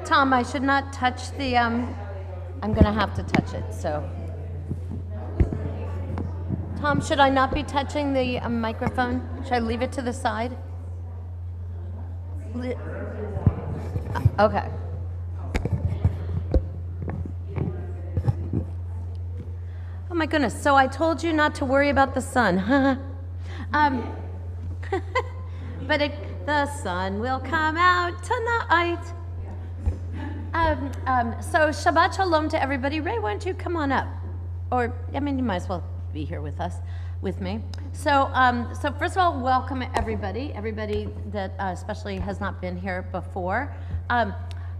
Tom, I should not touch the, I'm going to have to touch it, so. Tom, should I not be touching the microphone? Should I leave it to the side? Okay. Oh my goodness, so I told you not to worry about the sun. But the sun will come out tonight. So Shabbat Shalom to everybody. Ray, why don't you come on up? Or, I mean, you might as well be here with us, with me. So first of all, welcome everybody that especially has not been here before. I'm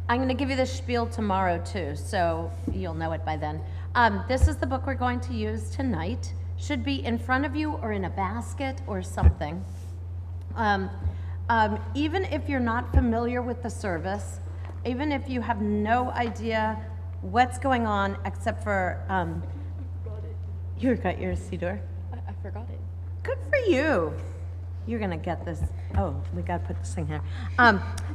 going to give you the spiel tomorrow too, so you'll know it by then. This is the book we're going to use tonight. Should be in front of you or in a basket or something. Even if you're not familiar with the service, even if you have no idea what's going on except for, you got your Siddur? I forgot it. Good for you. You're gonna get this. Oh, we gotta put this thing here.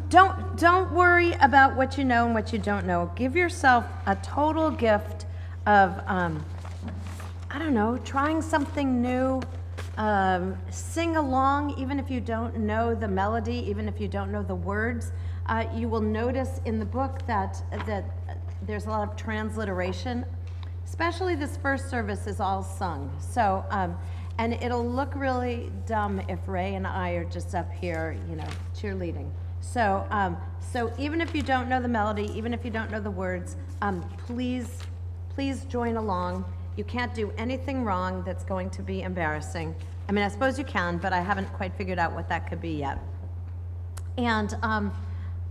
Don't worry about what you know and what you don't know. Give yourself a total gift of, I don't know, trying something new. Sing along, even if you don't know the melody, even if you don't know the words. You will notice in the book that there's a lot of transliteration. Especially this first service is all sung. So, and it'll look really dumb if Ray and I are just up here, cheerleading. So, so even if you don't know the melody, even if you don't know the words, please join along. You can't do anything wrong that's going to be embarrassing. I mean, I suppose you can, but I haven't quite figured out what that could be yet. And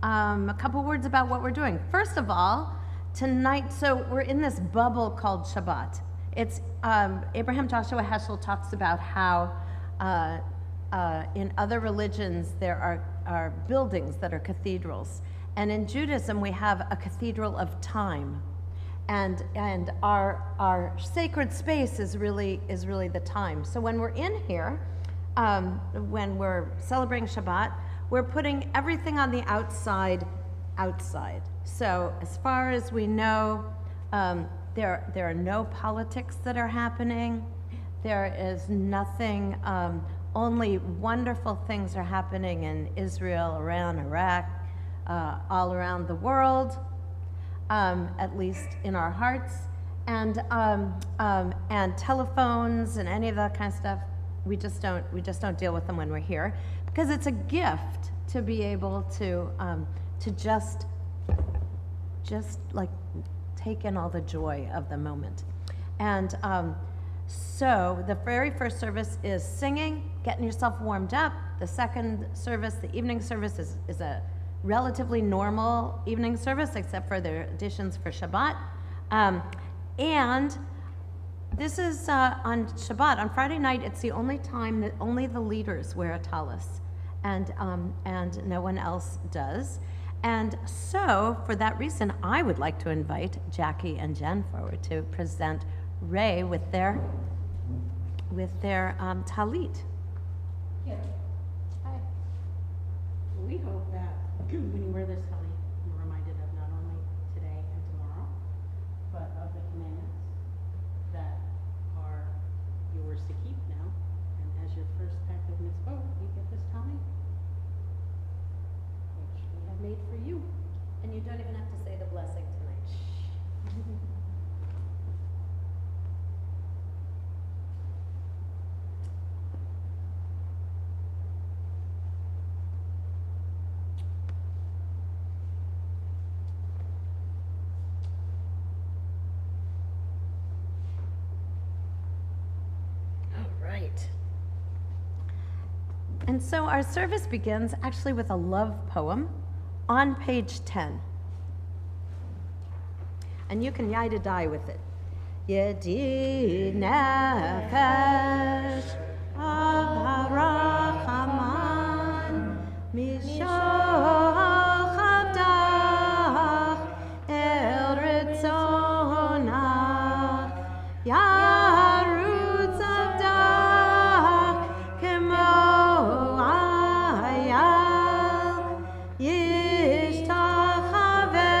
a couple words about what we're doing. First of all, tonight, so we're in this bubble called Shabbat. It's Abraham Joshua Heschel talks about how in other religions there are buildings that are cathedrals, and in Judaism we have a cathedral of time, and our sacred space is really the time. So when we're in here, when we're celebrating Shabbat, we're putting everything on the outside. So as far as we know, there are no politics that are happening. There is nothing, only wonderful things are happening in Israel, Iran, Iraq, all around the world, at least in our hearts, and telephones and any of that kind of stuff. We just don't deal with them when we're here, because it's a gift to be able to just like take in all the joy of the moment. And so the very first service is singing, getting yourself warmed up. The second service, the evening service, is a relatively normal evening service, except for the additions for Shabbat. And this is on Shabbat. On Friday night, it's the only time that only the leaders wear a talis, and no one else does. And so, for that reason, I would like to invite Jackie and Jen forward to present Ray with their talit. Yeah. Hi. We hope that when you wear this talit, you're reminded of not only today and tomorrow, but of the commandments that are yours to keep now. And as your first act of mitzvah, you get this talit, which we have made for you. And you don't even have to say the blessing tonight. All right. And so our service begins actually with a love poem on page 10. And you can yai to die with it. Yedi nefesh avarachaman mishoch avdach el ritzonach yarutz avdach kemo ayal yishtachaveh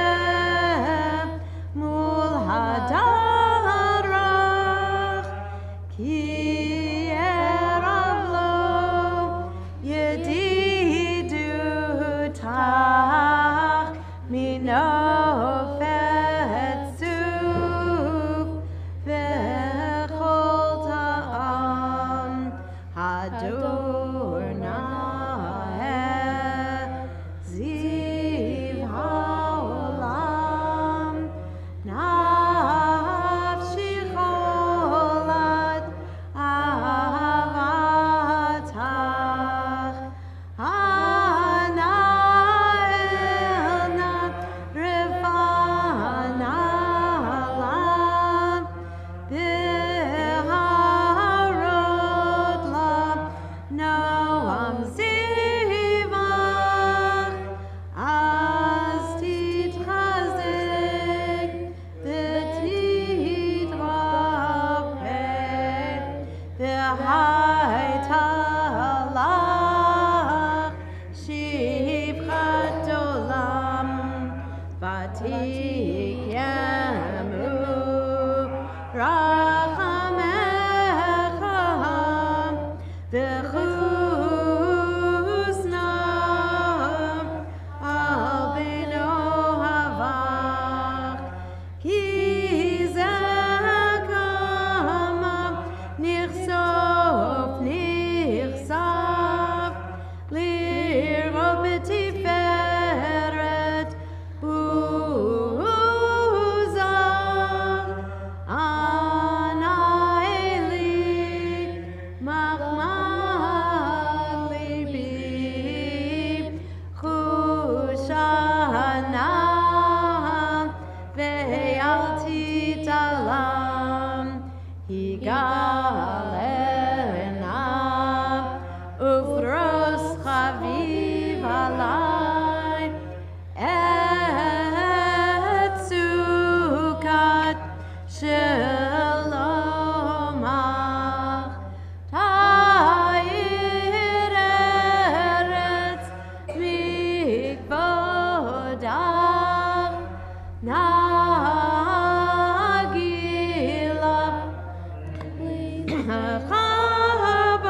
Chabak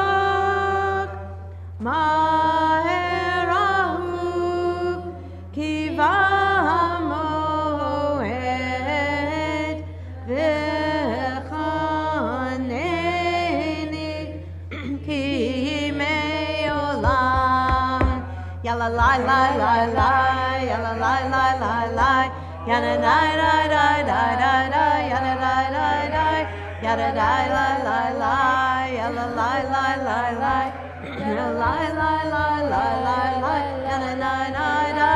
Maherahu Kiva Moed V'chaneni Ki Me'olam Yalla la la la la Yalla la la la la Yana da da da da da da Yana da da da Yada da la la la Yalla la la la la Yana la la la la la la Yana na na na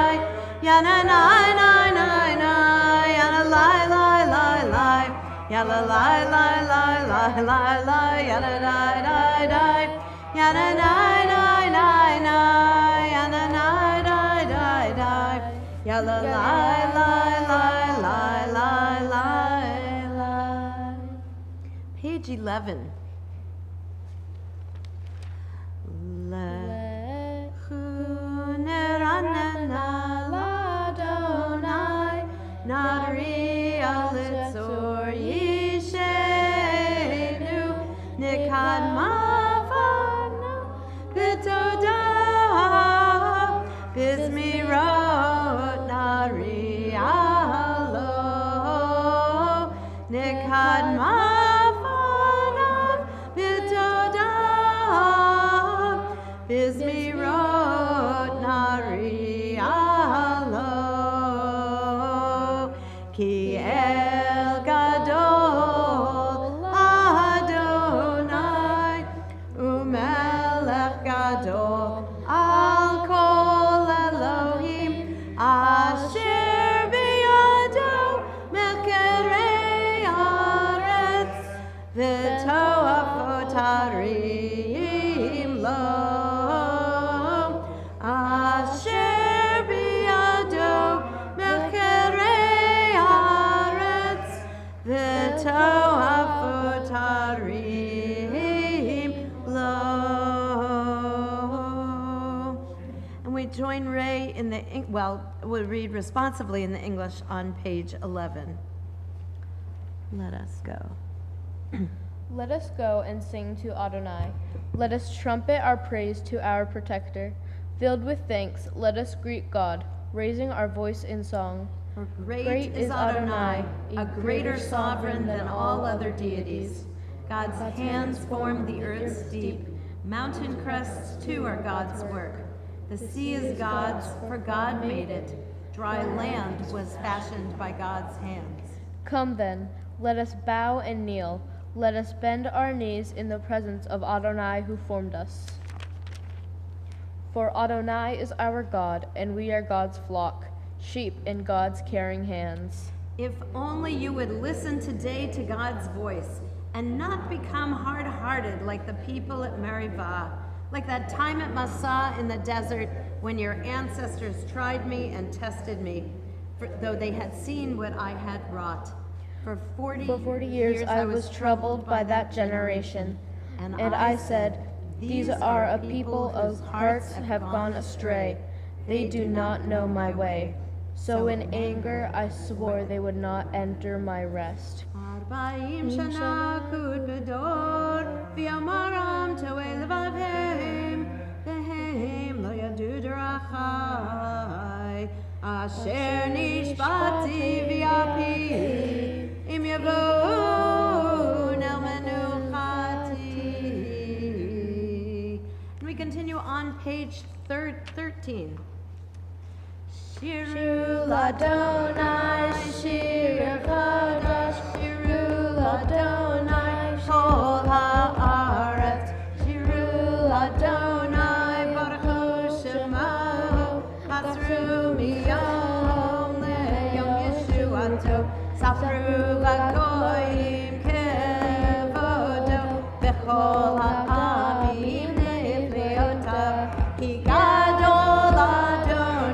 Yana na na na na Yana la la la la Yalla la la la la la la Yana da da da Yana na na na na Yana na da da da Yalla la la la la la la la. Page 11. Lechu neranena ladonai nari alitzor yishenu nikad mavana b'toda bizmirot nari alo nikad mavana b'toda bizmirot nari alo ki el gadol Adonai umelech gadol al kol Elohim asher biyado mekerei haaretz v'toafot harim lo asher biyado mekerei haaretz v'toafot harim lo. And we join Ray in the, we'll read responsively in the English on page 11. Let us go. Let us go and sing to Adonai. Let us trumpet our praise to our protector. Filled with thanks, let us greet God, raising our voice in song. For great is Adonai, a greater sovereign than all other deities. God's hands formed the earth's deep. Mountain crests too are God's work. The sea is God's, for God made it. Dry land was fashioned by God's hands. Come then, let us bow and kneel. Let us bend our knees in the presence of Adonai who formed us. For Adonai is our God, and we are God's flock, sheep in God's caring hands. If only you would listen today to God's voice and not become hard-hearted like the people at Meribah, like that time at Massah in the desert when your ancestors tried me and tested me, though they had seen what I had wrought. For 40 years I was troubled by that generation, and I said, these are a people whose hearts have gone astray. They do not know my way. So in anger I swore they would not enter my rest. 40 shana kud bedor, v'yamaram to'ei levavhem, v'hem lo yadu derachai, asher nishbati v'yapi, im yavon el menuchati. And we continue on page 13. Shiru Ladonai, Shir Chadash, Shiru Ladonai, Kol Haaretz, Shiru Ladonai, Baruch Shemahu, Hasru miyom leyom Yeshuato, Safru Vagoyim kevodo, Bechol ha'amim nefeotav, Ki gadol Adonai.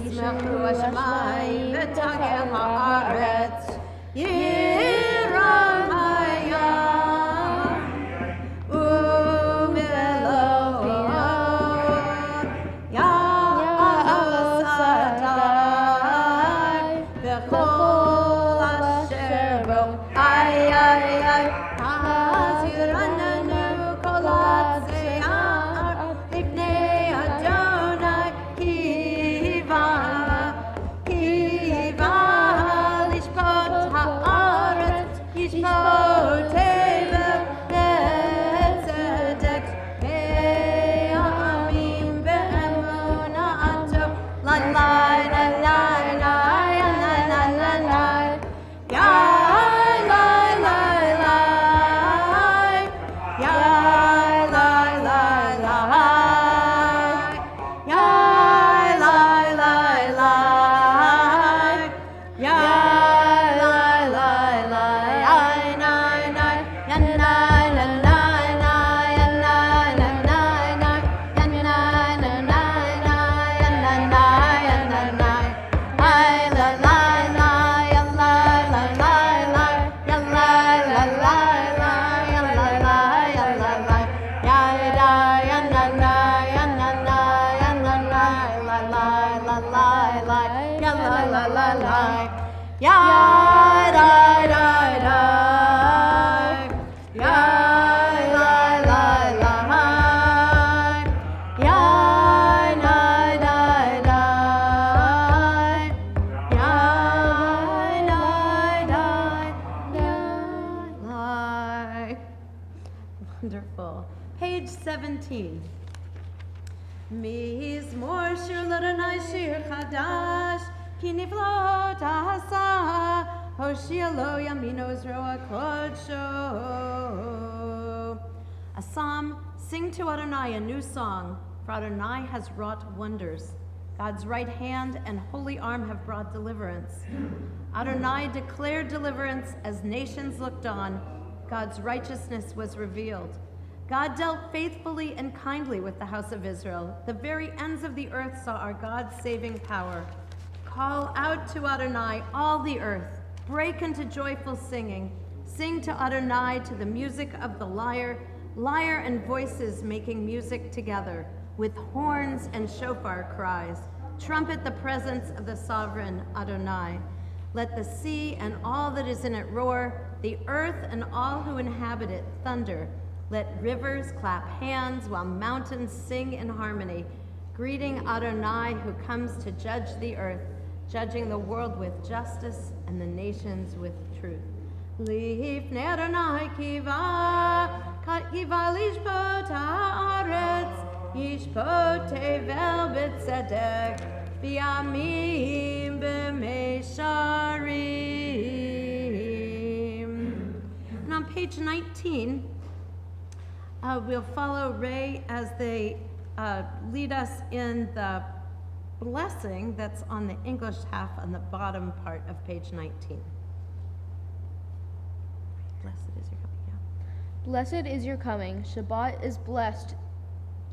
ישמחו השמיים ותגל הארץ, ירום הים ומלואו יעל שדי וכל אשר בו. איי איי איי אז ירננו כל עצי ההר לפני אדוני, כי בא לשפוט הארץ, ישפוט הבל וצדק ויאמין באמונתו. לי לי לי לי לי לי לי Wonderful. Page 17. מזמור שיר לאדוני שיר חדש, כי נפלאות עשה, הושיע לו ימינו זרוע קודשו. A psalm, sing to Adonai a new song, for Adonai has wrought wonders. God's right hand and holy arm have brought deliverance. Adonai declared deliverance as nations looked on. God's righteousness was revealed. God dealt faithfully and kindly with the house of Israel. The very ends of the earth saw our God's saving power. Call out to Adonai, all the earth. Break into joyful singing. Sing to Adonai to the music of the lyre, lyre and voices making music together, with horns and shofar cries. Trumpet the presence of the sovereign Adonai. Let the sea and all that is in it roar, the earth and all who inhabit it thunder. Let rivers clap hands while mountains sing in harmony, greeting Adonai who comes to judge the earth, judging the world with justice and the nations with truth. Lifnei Adonai kiva lishpot haaretz, yishpot tevel b'tzedek, v'yamim b'meisharim. And on page 19, we'll follow Ray as they lead us in the blessing that's on the English half on the bottom part of page 19. Blessed is your coming. Yeah. Blessed is your coming. Shabbat is blessed.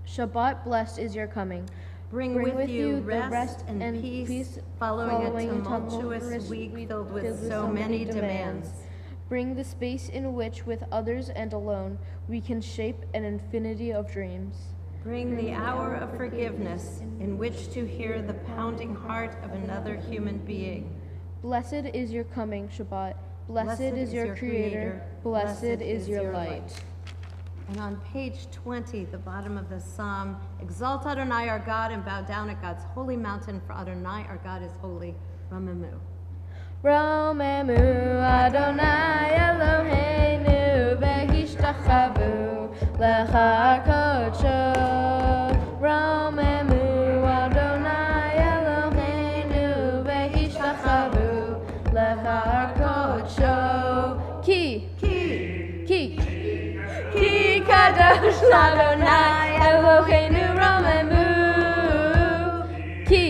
Shabbat blessed is your coming. Bring with you rest and peace following a tumultuous week filled with so many demands. Bring the space in which, with others and alone, we can shape an infinity of dreams. Bring the hour of forgiveness in which to hear the pounding heart of another human being. Blessed is your coming, Shabbat. Blessed is your Creator. Blessed is your light. And on page 20, the bottom of the psalm, exalt Adonai our God and bow down at God's holy mountain, for Adonai our God is holy. Ramemu. Romemu Adonai Eloheinu v'hishtachavu lecha kodsho. Romemu Adonai Eloheinu v'hishtachavu lecha kodsho. Ki kadosh Adonai Eloheinu Romemu. Ki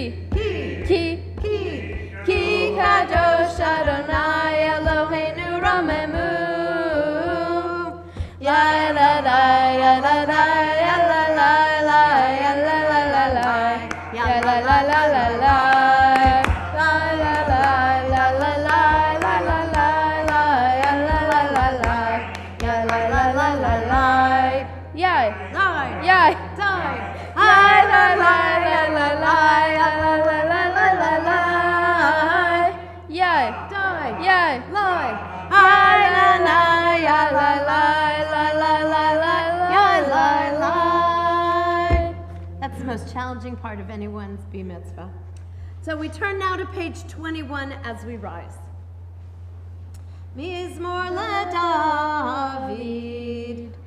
kadosh Adonai Eloheinu Romemu. Ya la la ya la la ya la la la ya la la la la ya la la la la la. That's the most challenging part of anyone's B mitzvah. So we turn now to page 21 as we rise. Mizmor LeDavid,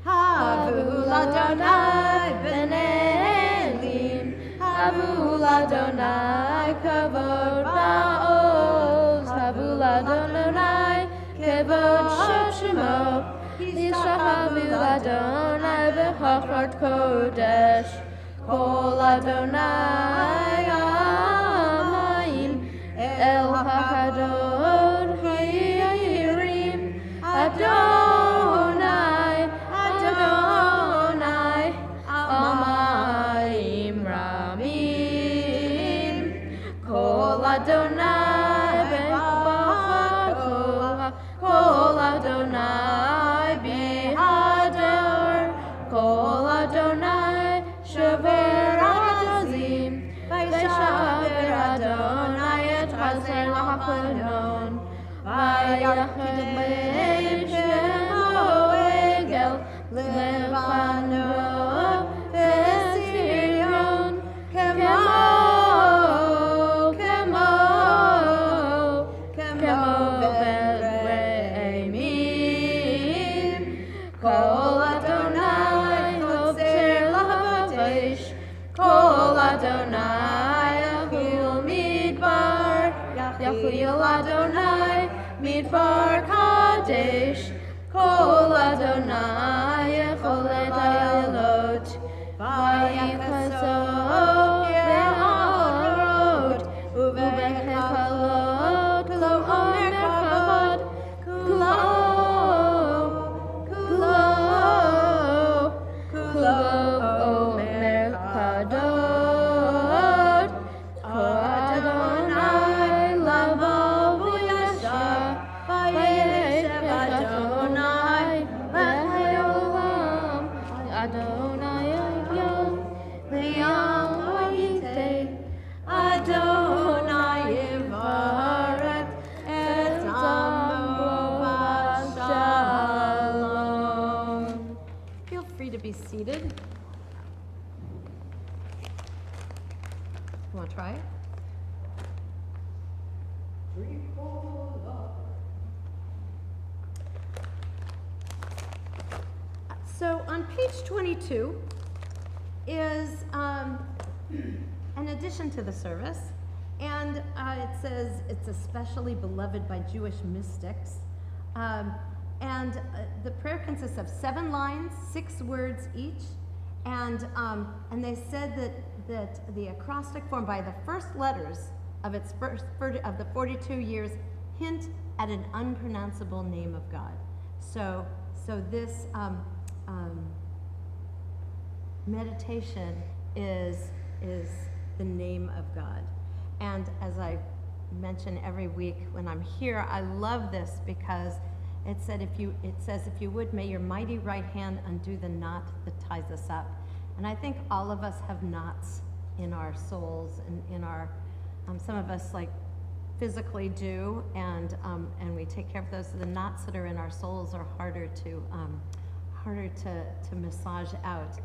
Havu l'Adonai b'nei Elim, Havu l'Adonai kavod ba'oz, Havu l'Adonai kavod shemo, Yishahavu l'Adonai b'chachot kodesh, Kol Adonai amayim el ha'adon ha'irim, Adonai, Adonai, amayim ramim, Kol Adonai be'chachot, Kol Adonai b'hador, Kol Adonai shaver adozim, v'shaver Adonai et chaser l'hakonon, v'yachid le'shemo egel levano v'sirion, kemo v're'emim, Kol Adonai chotzer l'havavish, Kol Adonai yachil midbar, yachil Adonai midbar kadesh, Kol Adonai yachol et ayalot, v'yichasot ve'arot, u'behechalot lo omer kavod, kulo omer kadod, Adonai lavav yasha, v'yeshev Adonai v'hayolam, Adonai yom v'yom v'yitei, Adonai yivaret et amo v'shalom. Feel free to be seated. You want to try it? So on page 22 is an addition to the service, and it says it's especially beloved by Jewish mystics. The prayer consists of 7 lines, 6 words each, and they said that the acrostic formed by the first letters of its of the 42 years hint at an unpronounceable name of God. So this meditation is the name of God. And as I mention every week when I'm here, I love this because it says, if you would, may your mighty right hand undo the knot that ties us up. And I think all of us have knots in our souls and in our, some of us like physically do, and we take care of those. So the knots that are in our souls are harder to massage out.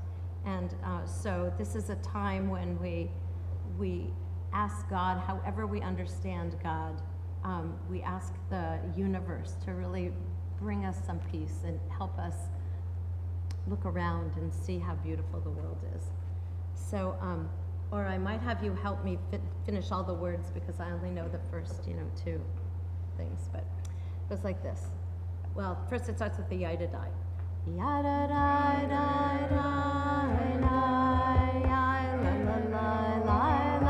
And so this is a time when we ask God, however we understand God, we ask the universe to really bring us some peace and help us look around and see how beautiful the world is. So, or I might have you help me finish all the words because I only know the first, 2 things, but it goes like this. Well, first it starts with the Yada-dai. Yada-dai, dai, dai, dai, la, la, la, la, la.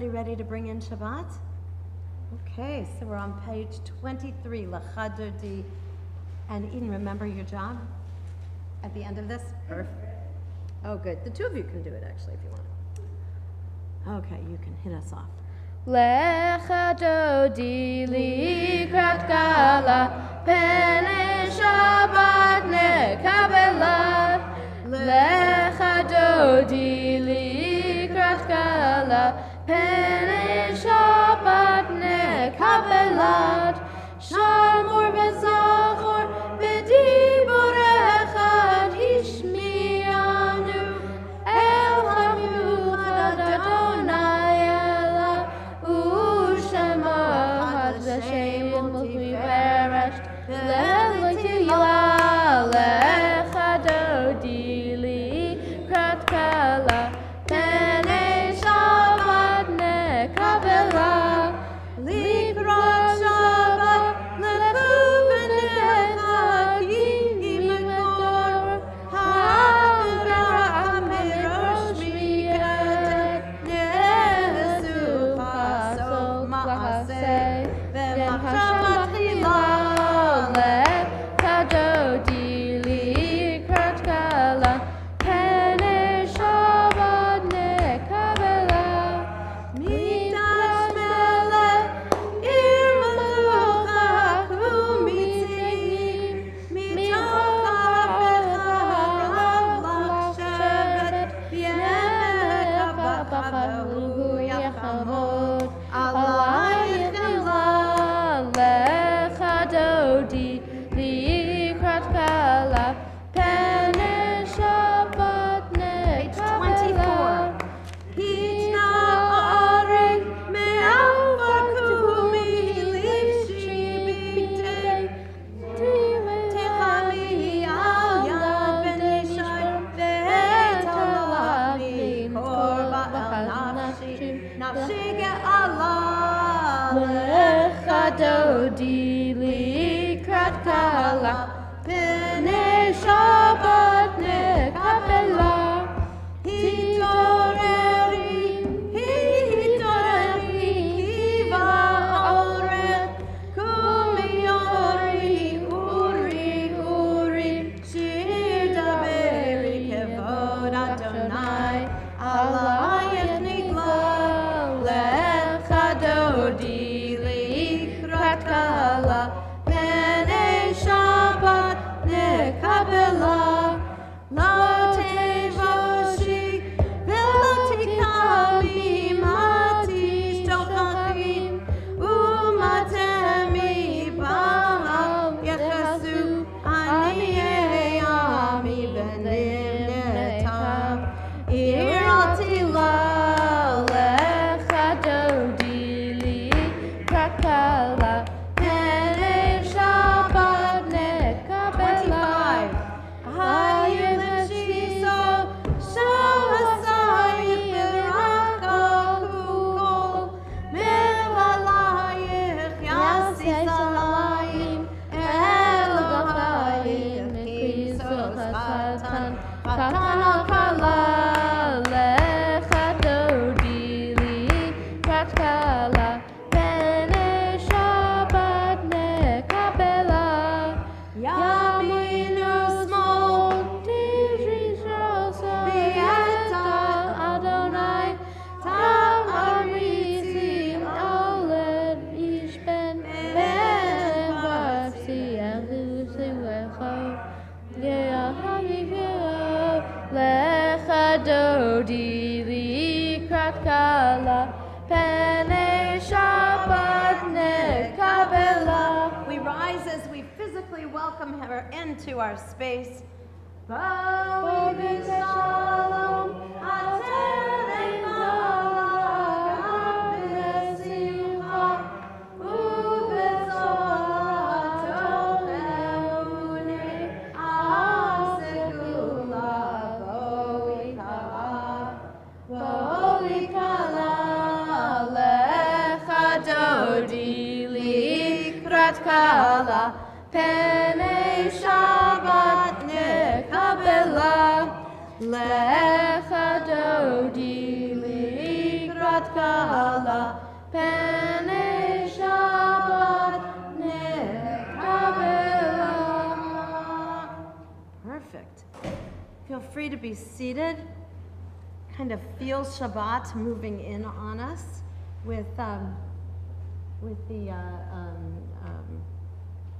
Everybody ready to bring in Shabbat? Okay, so we're on page 23, Lachadodi. And Eden, remember your job at the end of this? Perfect. Oh, good. The two of you can do it, actually, if you want. Okay, you can hit us off. Lecha dodi likrat kala, pene Shabbat nekabela. Lecha dodi likrat kala, pene Shabbat nekabela. Shamor v'zachor b'dibor echad hishmianu el hamiuchad Adonai ela u'shema had l'shem l'mukvi peresht v'le'le'ti yila lecha dodi likrat kala pene Shabbat nekabela likrat Shabbat Dodi likrat kala, pene Shabbat nekabela. Hitoreri, hiva oret, kumi uri, shir daberi kevod Adonai, alayet nigla, lecha dodi kala pene Shabbat nekabela lo tevoshi velo tikami mati shtochachim umatemi ba'al yechasu aniyei ami benim netam irati la lecha dodi likrat kala. Dodi likrat kala, pene Shabbat nekabela. We rise as we physically welcome her into our space. Bowing in shalom, aterei malach, besimcha, ubezorato emuni, asegula, boi kala, lecha dodi likrat kala, pene Shabbat nekabela, lecha dodi likrat kala. Ne'ala, Pene Shabbat Ne'kabela. Perfect. Feel free to be seated. Kind of feel Shabbat moving in on us with the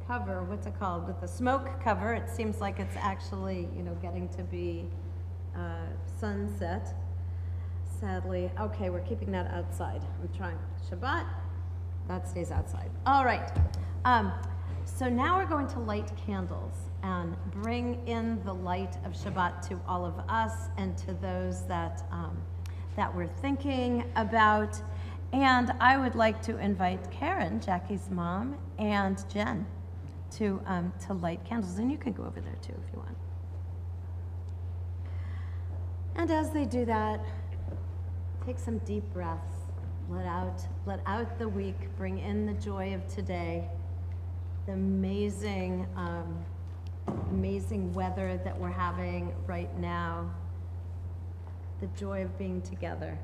cover. What's it called? With the smoke cover. It seems like it's actually, getting to be sunset. Sadly. Okay, we're keeping that outside. I'm trying. Shabbat. That stays outside. All right. So now we're going to light candles and bring in the light of Shabbat to all of us and to those that we're thinking about. And I would like to invite Karen, Jackie's mom, and Jen to light candles. And you can go over there too if you want. And as they do that, take some deep breaths. Let out the week. Bring in the joy of today. The amazing weather that we're having right now. The joy of being together.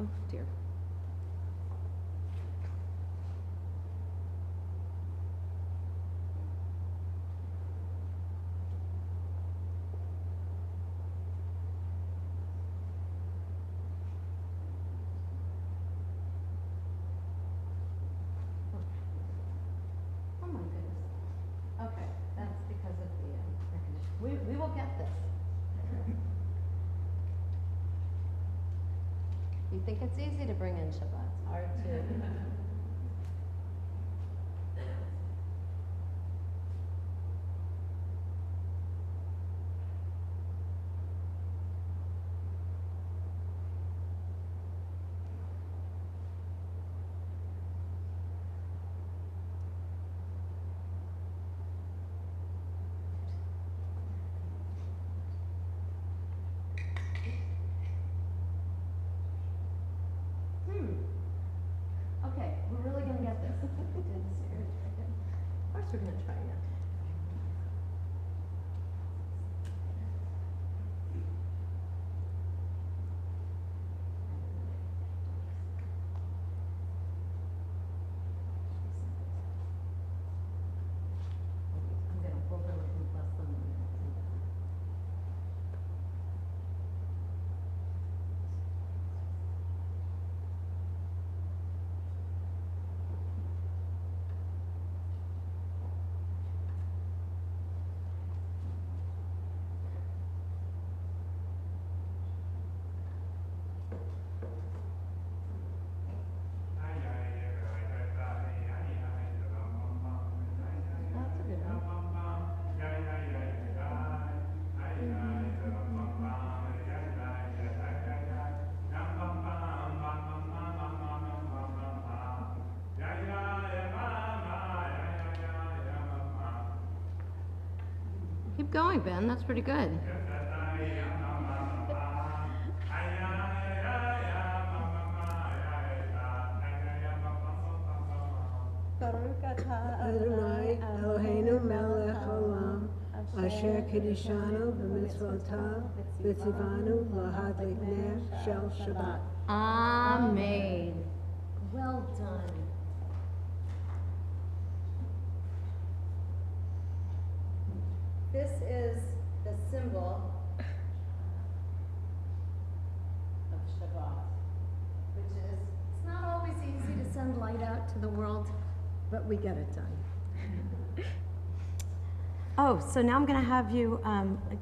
Oh dear. Oh my goodness. Okay, that's because of the air conditioning. We will get this. You think it's easy to bring in Shabbat? It's hard to. Okay, we're really gonna get this. Of course we're gonna try now. I'm gonna pull them and bless them. That's a good one. Keep going, Ben. That's pretty good. Baruch atah Adonai Eloheinu melech haolam, asher kiddushanu b'mitzvotav v'tzivanu lahadlik ner shel Shabbat. Amen. Well done. This is the symbol of Shabbat, which is, it's not always easy to send light out to the world, but we get it done. Oh, so now I'm going to have you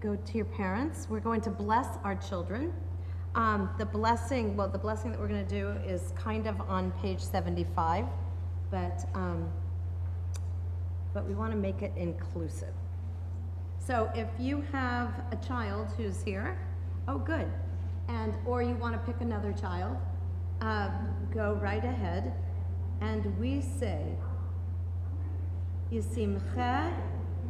go to your parents. We're going to bless our children. The blessing that we're going to do is kind of on page 75, but we want to make it inclusive. So if you have a child who's here, oh good, or you want to pick another child, go right ahead, and we say, Yisimcha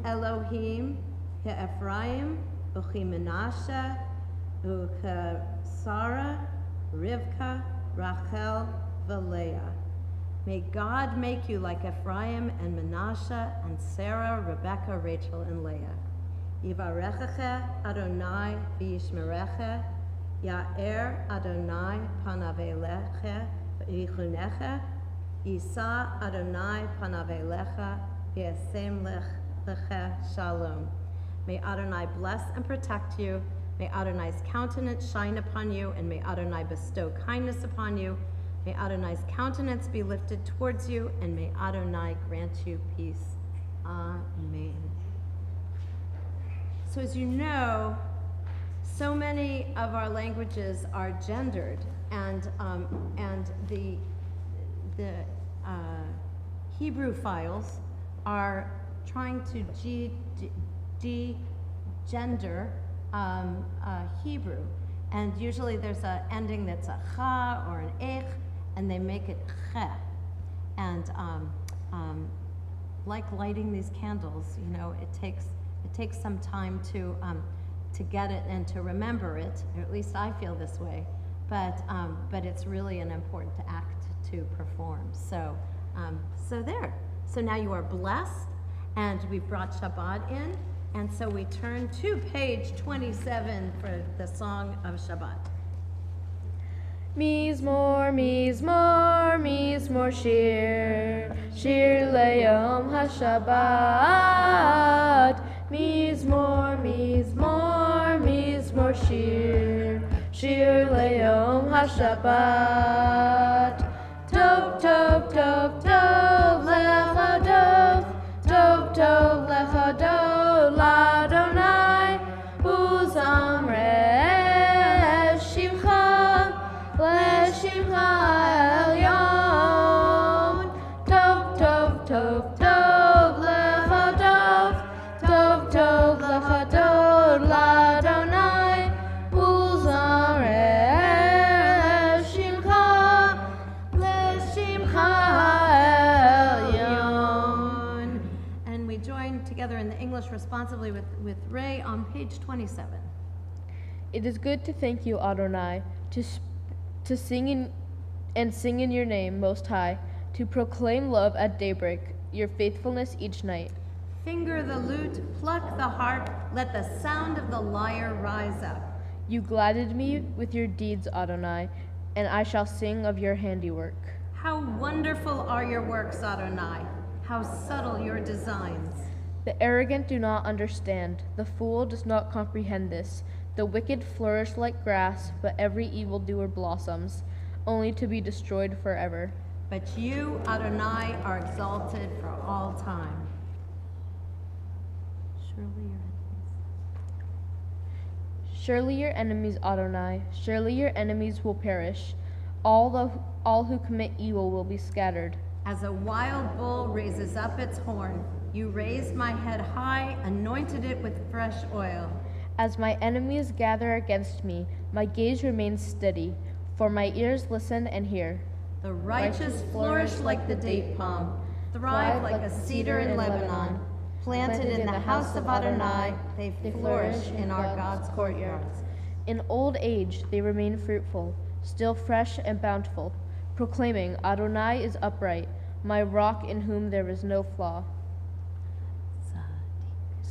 Elohim he'Ephraim u'chi-Menashe u'ka-Sarah, Rivka, Rachel, v'Leah. May God make you like Ephraim and Manasseh and Sarah, Rebekah, Rachel, and Leah. Yivarechecha Adonai v'yishmerecha, Ya'er Adonai panav elecha v'yichunecha, Yisa Adonai panav elecha v'yasem lecha shalom. May Adonai bless and protect you. May Adonai's countenance shine upon you, and may Adonai bestow kindness upon you. May Adonai's countenance be lifted towards you, and may Adonai grant you peace. Amen. So as you know, so many of our languages are gendered, and the Hebrew files are trying to de-gender Hebrew. And usually there's an ending that's a cha or an ech, and they make it che. And like lighting these candles, you know, it takes some time to get it and to remember it, or at least I feel this way. But it's really an important act to perform. So there. So now you are blessed, and we've brought Shabbat in, and so we turn to page 27 for the song of Shabbat. Mizmor, mizmor, mizmor shir, shir leyom hashabbat. Mizmor, mizmor, mizmor shir, shir leyom hashabbat. Tov, tov, tov, tov, lecha dov, tov, tov, lecha dov, l'Adonai, uzamre shimcha, l'shimcha elyon. Tov, tov, tov, tov, lecha dov, tov, tov, lecha dov, l'Adonai, uzamre shimcha, l'shimcha elyon. And we join together in the English responsively with Ray on page 27. It is good to thank you, Adonai, to sing in your name, Most High, to proclaim love at daybreak, your faithfulness each night. Finger the lute, pluck the harp, let the sound of the lyre rise up. You gladdened me with your deeds, Adonai, and I shall sing of your handiwork. How wonderful are your works, Adonai. How subtle your designs. The arrogant do not understand, the fool does not comprehend this. The wicked flourish like grass, but every evildoer blossoms, only to be destroyed forever. But you, Adonai, are exalted for all time. Surely your enemies, Adonai, surely your enemies will perish. All who commit evil will be scattered. As a wild bull raises up its horn, you raised my head high, anointed it with fresh oil. As my enemies gather against me, my gaze remains steady, for my ears listen and hear. The righteous flourish like the date palm, thrive like a cedar in Lebanon. Planted in the house of Adonai, they flourish in our God's courtyards. In old age they remain fruitful, still fresh and bountiful, proclaiming, Adonai is upright, my rock in whom there is no flaw.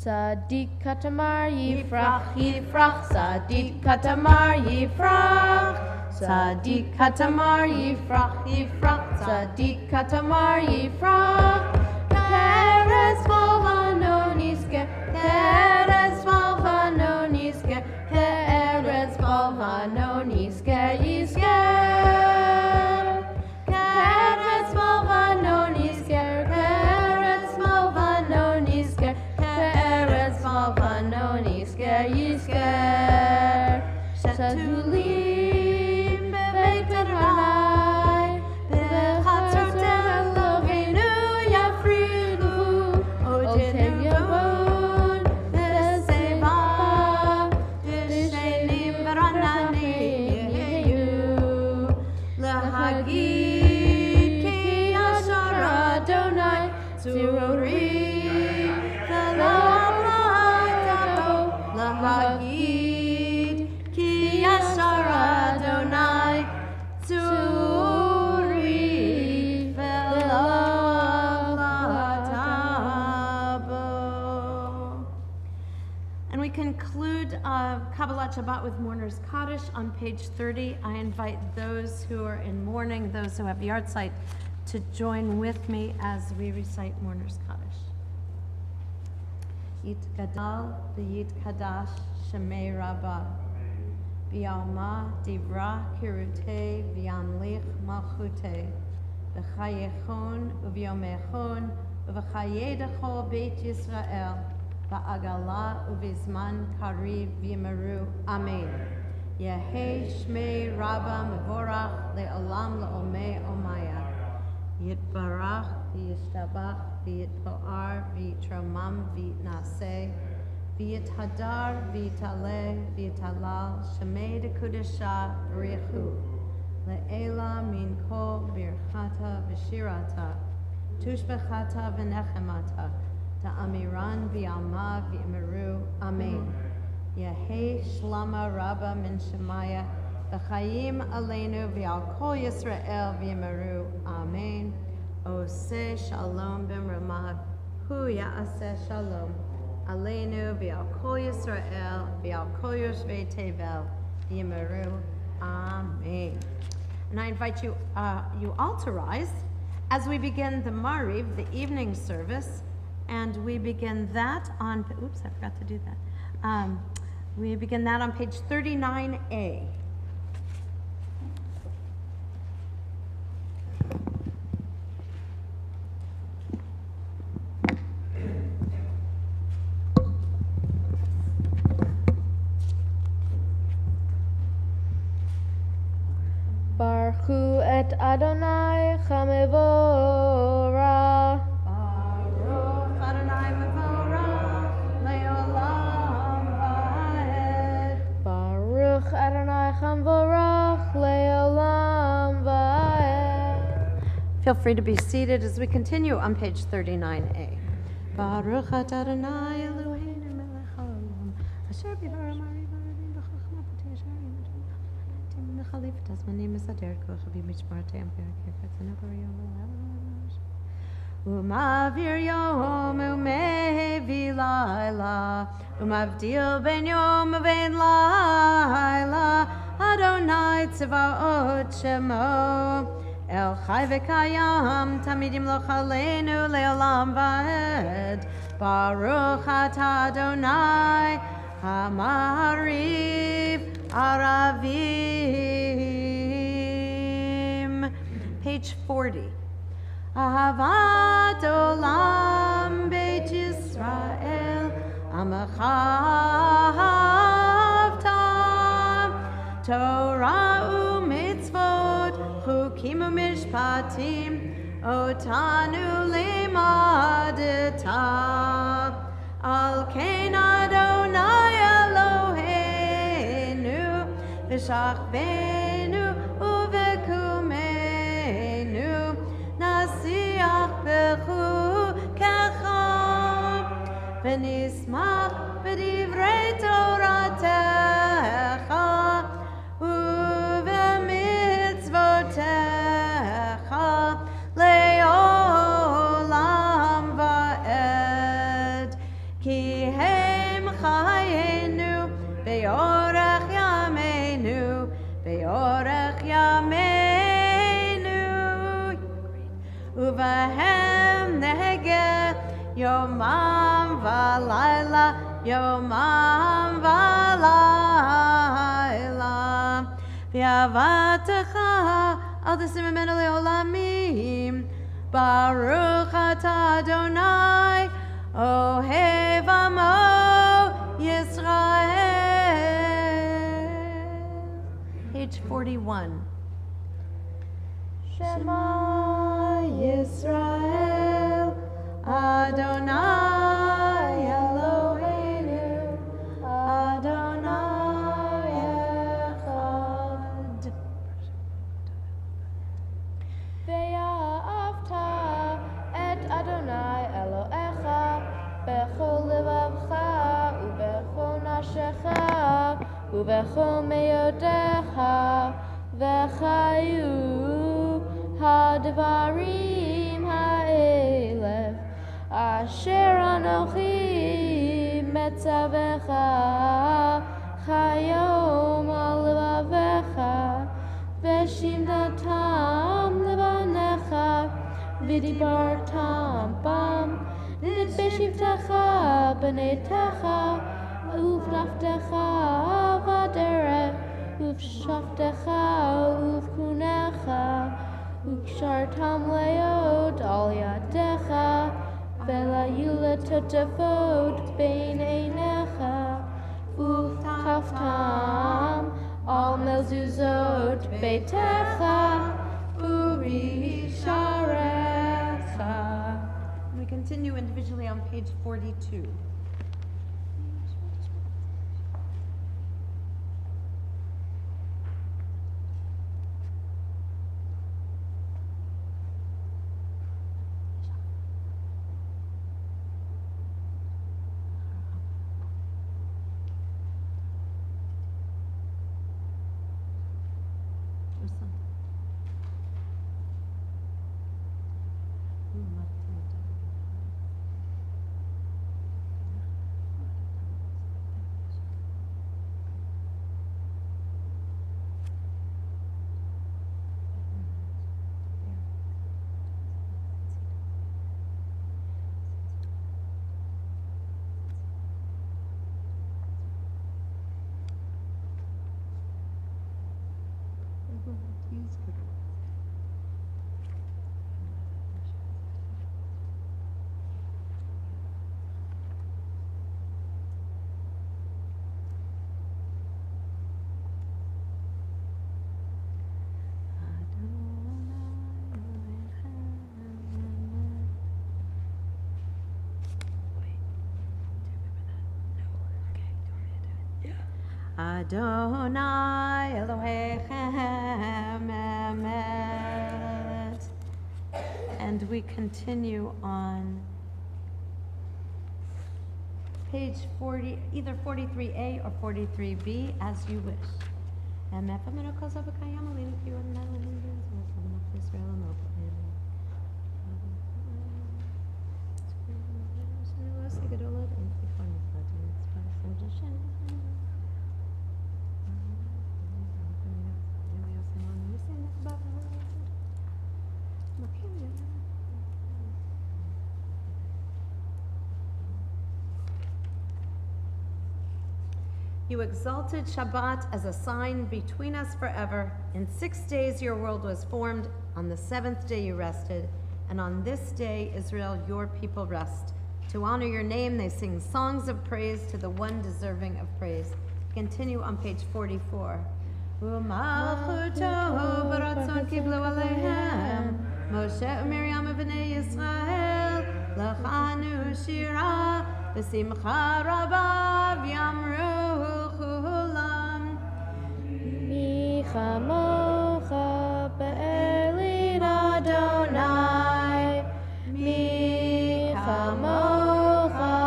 Sadiq katamar yifrach, yifrach, Sadiq katamar yifrach. Sadiq katamar yifrach, yifrach, Sadiq katamar yifrach. Keres malvano nisker, keres malvano nisker, keres malvano nisker yisker. Keres malvano nisker, keres malvano nisker, keres malvano nisker yisker. Shadulim bebeit Adonai, bechatzot Eloheinu yafridu, otem yavon beseva, b'shenim v'rananim yehu, lahagid ki yashar Adonai, tzurori v'lo lahagid ki yashar conclude Kabbalat Shabbat with Mourner's Kaddish on page 30. I invite those who are in mourning, those who have yahrzeit, to join with me as we recite Mourner's Kaddish. Yit Gadal v'yit Kadash Shemei Rabbah B'alma Divra Kirute V'yamlich Malchute V'chayechon U'v'yomechon U'v'chayedecho Beit Yisrael Ba'agala U'vizman Kariv V'yimeru Amen. Yehei Shmei Rabbah Mevorach Le'olam Le'omei Omaya Yitbarach V'yishtabach V'yitpoar V'yitromam V'yitnaseh V'yithadar V'yitaleh V'yitalal Shemei Dekudesha B'richu Le'ela Min Kol Birchata V'shirata Tushbechata V'nechemata Ta'amiran V'yalma V'yimeru Amen. Yehei Shlama Rabba Min Shemaya V'chayim Aleinu V'al Kol Yisrael V'yimeru Amen. Oseh Shalom B'mramav Hu Ya'aseh Shalom Aleinu V'al Kol Yisrael V'al Kol Yoshvei Tevel V'yimeru Amen. And I invite you all to rise as we begin the Mariv, the evening service, and we begin that on, oops, I forgot to do that. We begin that on page 39A. Baruchu et Adonai Chamevora. Baruch Adonai Mevorach Le'olam Va'ed. Baruch Adonai Chamvorach Le'olam Va'ed. Feel free to be seated as we continue on page 39A. Baruch atah Adonai Eloheinu melech haolam, asher b'dvar amari v'arabim b'chachma p'tei hasharim v'tim mechalif tazmanim mesader koach b'mishmar te'am perakef etzenu yom Umavir yom umevi laila, umavdil ben yom uvein laila, Adonai tzvaot shemo. El Chai v'Kayam Tamidim Lo Chaleinu Le'olam Va'ed. Baruch Atah Adonai Hamariv Aravim. Page 40. Ahavat Olam Beit Yisrael Amachavtam Torah u'mitzvot Chukim u'mishpatim Otanu limadeta Al kein Adonai Eloheinu V'shachbenu u'v'kumenu Nasiach b'chukecha V'nismach b'divrei Toratecha U'v'mitzvotecha Le'olam va'ed Ki hem chayenu Be'orech yameinu Be'orech yameinu Uvahem negeh Yomam v'layla Yomam v'layla V'yavatecha Al tesim imenu le'olamim Baruch atah Adonai Ohev amo Yisrael. Page 41. Shema Yisrael Adonai Eloheinu Adonai Echad. Ve'ya'avta et Adonai Elohecha bechol levavcha ubechol nafshecha ubechol meyodecha v'chayu hadvarim ha'elef asher anochi מצווך חיום על לבביך ושמרתם לבניך ודיברתם בם בשבתך בניתך ובנפתך בדרך ובשבתך ובקונך וקשרתם להיות על ידיך והיו לטוטפות בין עיניך וכתבתם על מזוזות ביתך ובשעריך. We continue individually on page 42. Adonai Elohechem Emet. And we continue on page 40, either 43A or 43B, as you wish. You exalted Shabbat as a sign between us forever. In 6 days your world was formed. On the 7th day you rested. And on this day, Israel, your people rest. To honor your name, they sing songs of praise to the one deserving of praise. Continue on page 44. U'malchuto b'ratzon kiblu aleihem Moshe u'Miriam u'bnei Yisrael L'chanu shira v'simcha rabba v'yamru chulam Mi chamocha be'elin Adonai Mi chamocha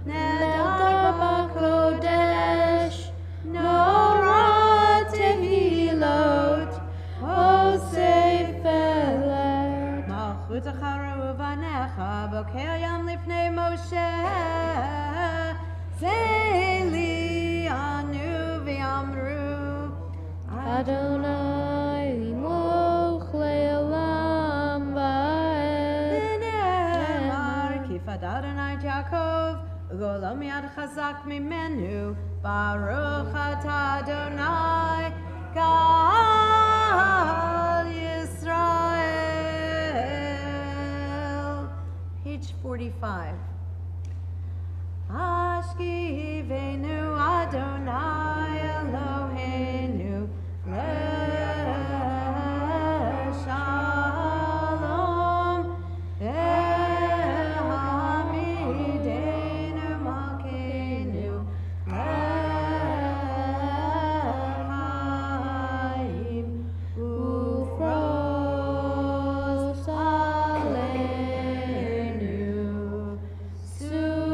nedar b'kodesh Nora tehilot Osei felet Malchut acharu u'vanecha bokeh yam lifnei Moshe Zeli anu v'yamru Adonai limoch le'olam va'ed V'ne'emar kifad Adonai Yaakov U'olam yad chazak mimenu Baruch atah Adonai Gal Yisrael. Page 45. Ashkivenu Adonai Eloheinu Le'shalom Ehamidenu Malkeinu Le'chaim Ufros Aleinu Sukkot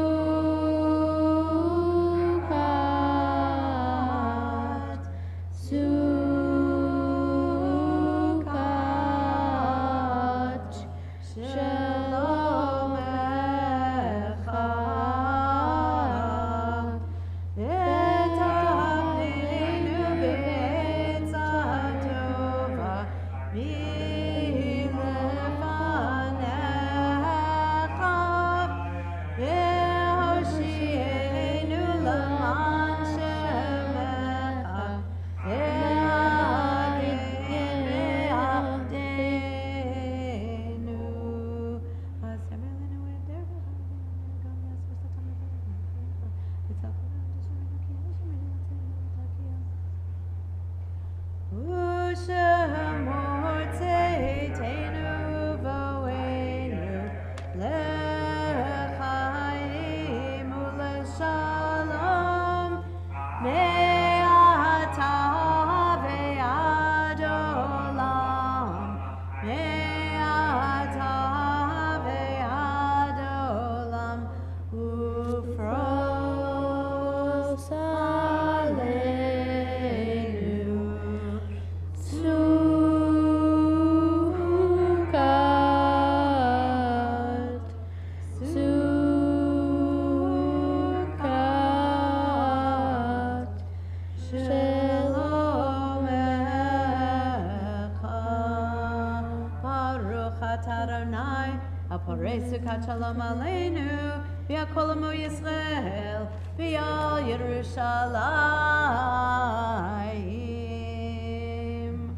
Berikat Shalom Aleinu, V'ya Kol Amo Yisrael, V'ya Yerushalayim.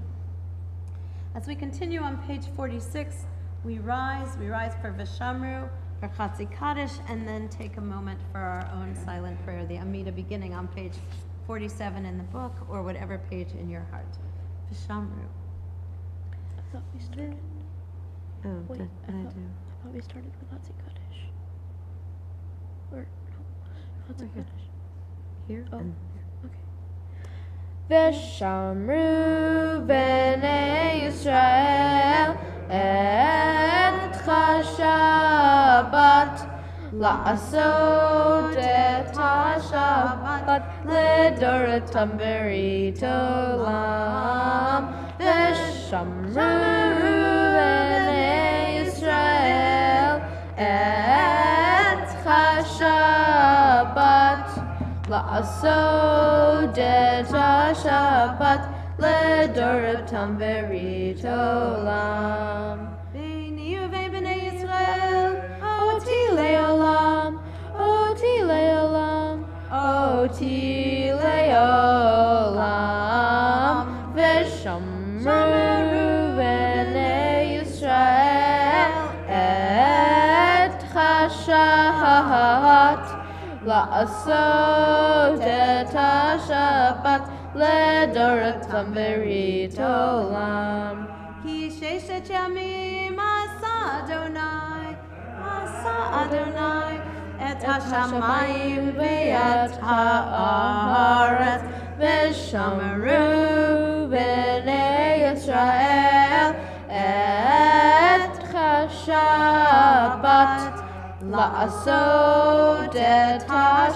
As we continue on page 46, we rise for Vishamru, for Chatzi Kaddish, and then take a moment for our own silent prayer, the Amida beginning on page 47 in the book, or whatever page in your heart. Vishamru. I thought we started. Oh, Wait, did I do? I thought we started with Hatzi Kaddish. Or, no, Hatzi We're good. Kaddish. Here Oh. and Okay. Veshamru b'nei Yisrael et Shabbat la'asot et Shabbat ledoratam berit olam. Veshamru b'nei Yisrael et Shabbat la'asot et Shabbat ledoratam berit olam. Beini uvein b'nei Yisrael, Oti leolam, oti leolam, oti leolam. Veshamru b'nei Yisrael et Shabbat la'asot et Shabbat ledoratam berit olam. Ki sheshet yamim asa Adonai, et hashamayim ve'et ha'aretz, Veshamru b'nei Yisrael et Shabbat la'asot et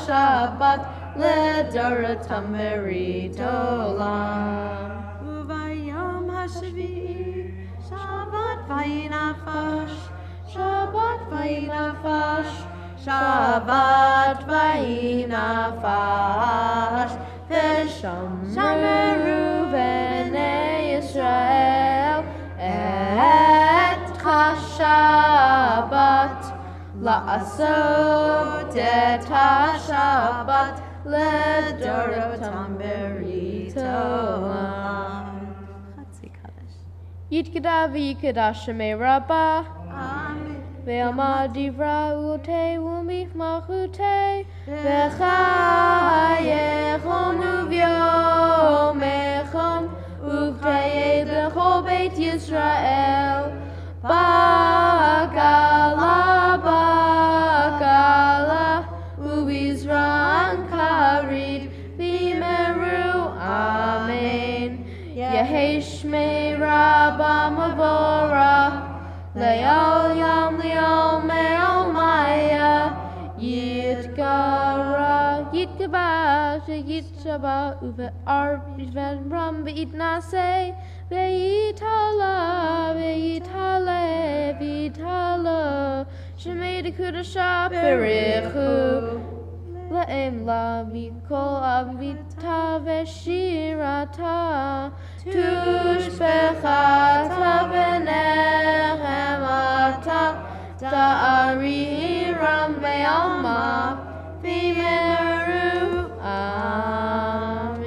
Shabbat ledoratam berit olam. Uvayom hashvi, Shabbat vayinafash, Shabbat vayinafash, Shabbat vayinafash. Veshamru b'nei Yisrael et Shabbat la'asot et Shabbat ledoratam berit olam. Chatzi Kaddish. Yitkada v'yikadash shemei rabbah. Amen. Ve'amad divra ute umif machute v'chayechom uv'yomechom uv'tayei b'chol beit Yisrael Ba'gala uv'izran karid v'meru amen. Yehi shmei rabbah mavorah Le'al yam le'al me'al maya Yitkaba Yitkaba Uve'ar Ram Ve'itnase Ve'itala Ve'itala Shemei Dekudasha Berichu Le'em la Mikol Avita Ve'shirata Tushbechata B'nechem Ata Ta'ari Ram Ve'alma V'meru Amen.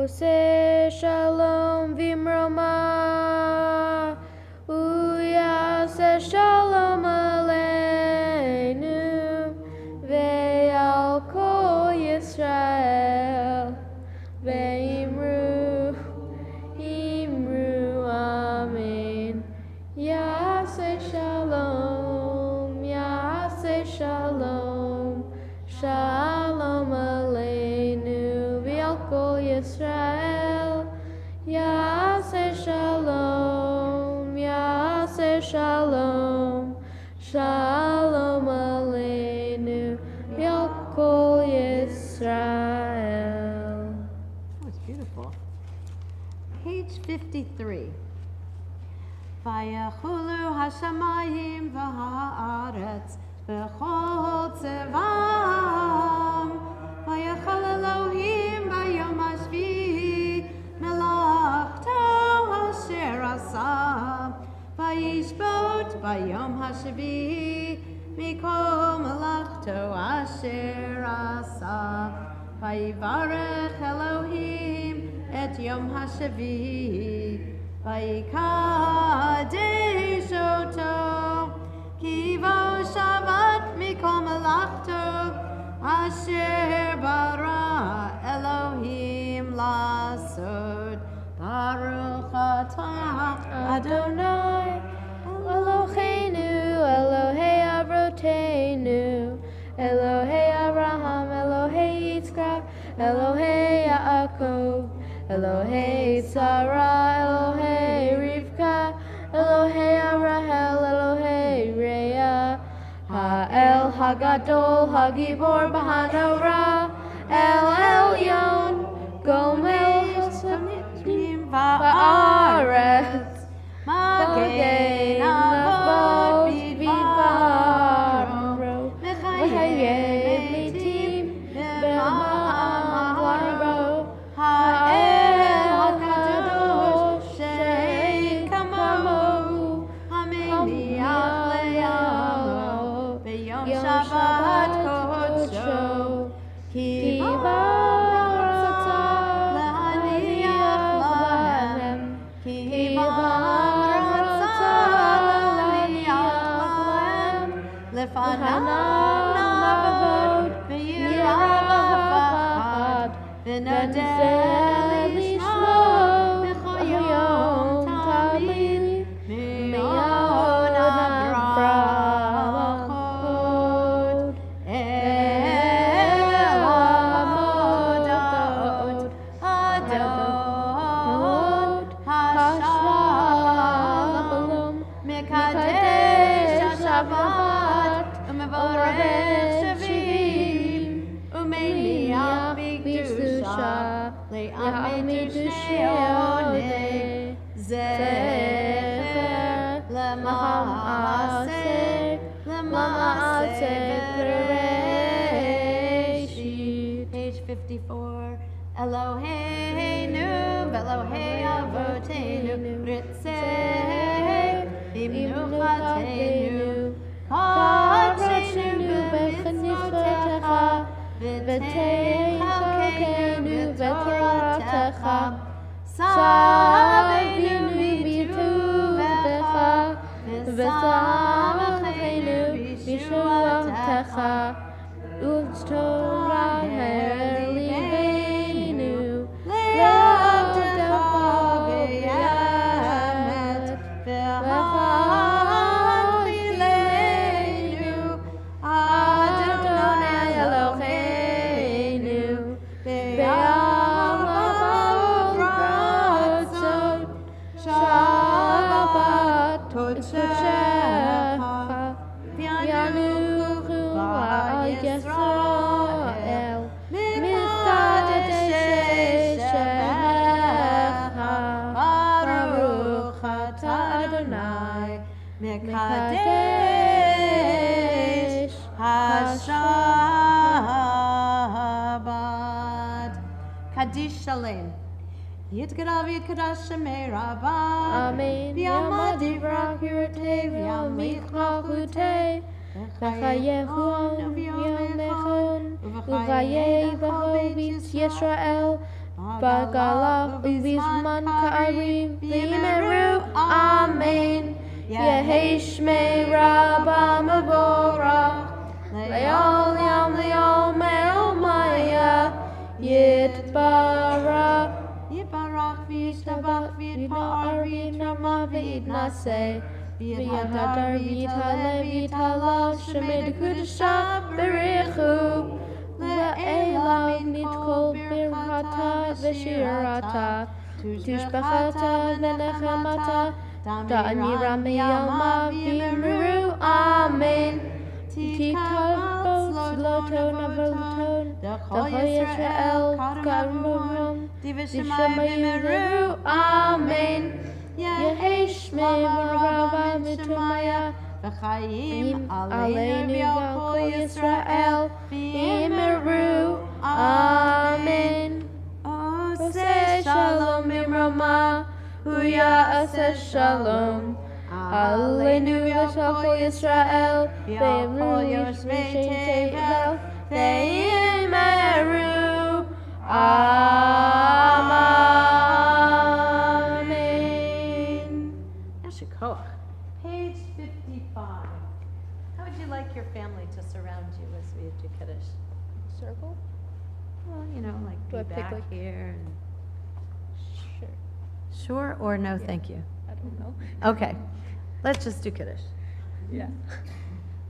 Ose shalom v'imroma, uyase shalom aleinu, ve'al kol Yisrael, ve'imru, imru, amen. Yase shalom, shalom aleinu, ve'al kol Yisrael. Yase shalom, shalom aleinu, ve'al kol Yisrael. That was beautiful. Page 53. Vayachulu hashamayim v'ha'aretz v'chol tzevam vayachal Elohim v'yom hashvi'i melachto asher asa vayishbot v'yom hashvi'i mikol melachto asher asa vayivarech Elohim et yom hashvi'i vayikadesh oto kivo shavat mikol melachto asher bara Elohim lasot baruch atah Adonai, Eloheinu, Elohei Avroteinu, Elohei Abraham, Elohei Yitzchak, Elohei Yaakov, Elohei Sarah, Elohei Rivka, Elohei Arahel, Elohei Rhea, Ha'el Hagadol, Hagibor Bahanora, El Elyon, Gomel Hasanim Va'aretz, Magen Avot Vivaro, Mechayev Mitim B'ma'am Varo, Ha'el HaKadosh She'en Kamohu, Hameniach Le'amo, B'yom Shabbat Kodsho, Ki Baratza La'aniach Lahem, Ki Baratza La'aniach Lahem, Lefanam Navod V'yirah V'nodeh Lishmo B'chol Yom Tamid Me'od Brachot El Hamodot Hadot Hashalom Mekadesh HaShabbat Umevorech Shavim Umeniach B'Kedusha Le'amid Sheoneh Zecher Lema'aseh Bereshit. Page 54. Eloheinu v'Elohei Avoteinu Ritzeh B'mnuchateinu Kodshenu b'mitzvotecha v'techalkenu v'toratecha Saveinu b'tuvecha v'samachenu b'shuatecha U'torah libeinu le'avdecha v'yemet v'chalileinu Adonai Eloheinu be'alav ratzot Shabbat Kodshecha v'yanuchu Yisrael Mikdash Shemecha Baruch atah Adonai Mekadesh HaShabbat. Kaddish Shalem. Yitgadav Yitkadash Shemei Rabbah. Amen. V'yamad Yivrach Yirtei v'yamichach Utei. V'chayehu yom nechon, u'vayei v'hovitz Yisrael, Bagala ubizman ka'arim v'imeru amen. Yeheshme rabba mevorach le'ol yam le'ol me'ol maya yitbarach v'yitabach v'yitpar v'yitnama v'yitnaseh v'yatadar v'yitale v'yitala shemed kudusha b'richu le'elav nitkol birchata v'shirata tushbachata v'nechemata da'amira meyama v'yimru amen. Tikavos loton avoton D'chol Yisrael karurum D'shamayimru amen. Yeheshme v'rava v'tumaya V'chayim aleinu v'chol Yisrael v'yimru amen. Oseh shalom imroma Huya aseh shalom Aleinu v'chol Yisrael v'yimru yishvei v'yimeru amen. Yasher koach. Page 55. How would you like your family to surround you as we do Kiddush? Circle? Well, like Do I be pick, back like- here. Sure. Sure or no, thank you. I don't know. Okay, let's just do Kiddush. Yeah.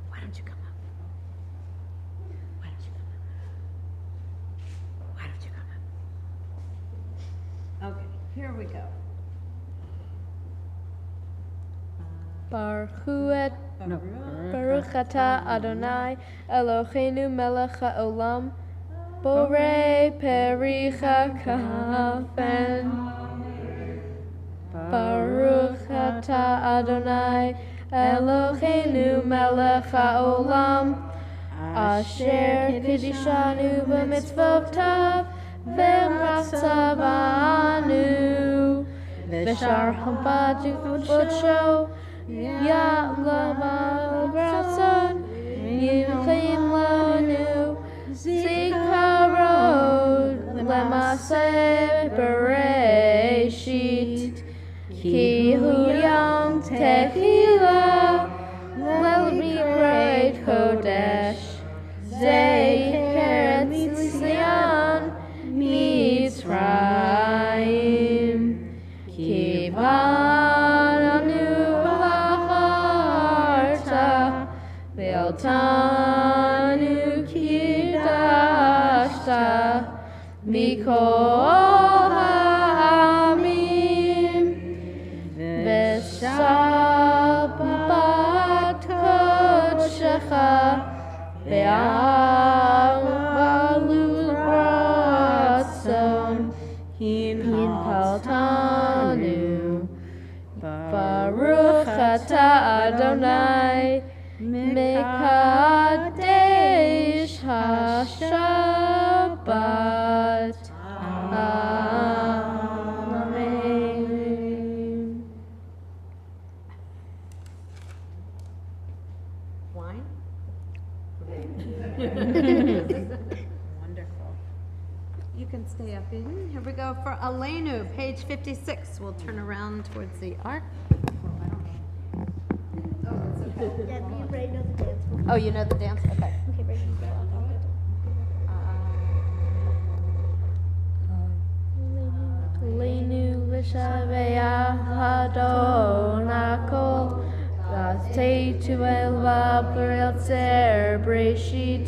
Why don't you come up? Why don't you come up? Why don't you come up? Okay, here we go. Baruch Baruch atah Adonai Eloheinu melech haolam Borei peri hakafen. Baruch atah Adonai Eloheinu melech haolam Asher kiddushanu b'mitzvotav v'ratzavanu v'shar hambadu v'odsho Ya'lama v'ratzon Yimchim lanu Zikarod Lemaseh Bereshit Ki hu yom tehila Lel mikreit kodesh Zecher tzlion Mitzrayim Ki bananu lacharta Ve'altanu kidashta Mikol ha'amim V'shabbat kodshecha Ve'avalu ratzon Hinhaltanu Baruch atah Adonai Mekadesh HaShabbat Amen. Wine? Wonderful. You can stay up, Eden. Here we go for Aleinu, page 56. We'll turn around towards the ark. Debbie, Ray knows the dance. Oh, you know the dance? Okay. Okay, Ray, you go on. Leinu l'shaveach Hadon hakol V'ateitu elva b'yotzer breshit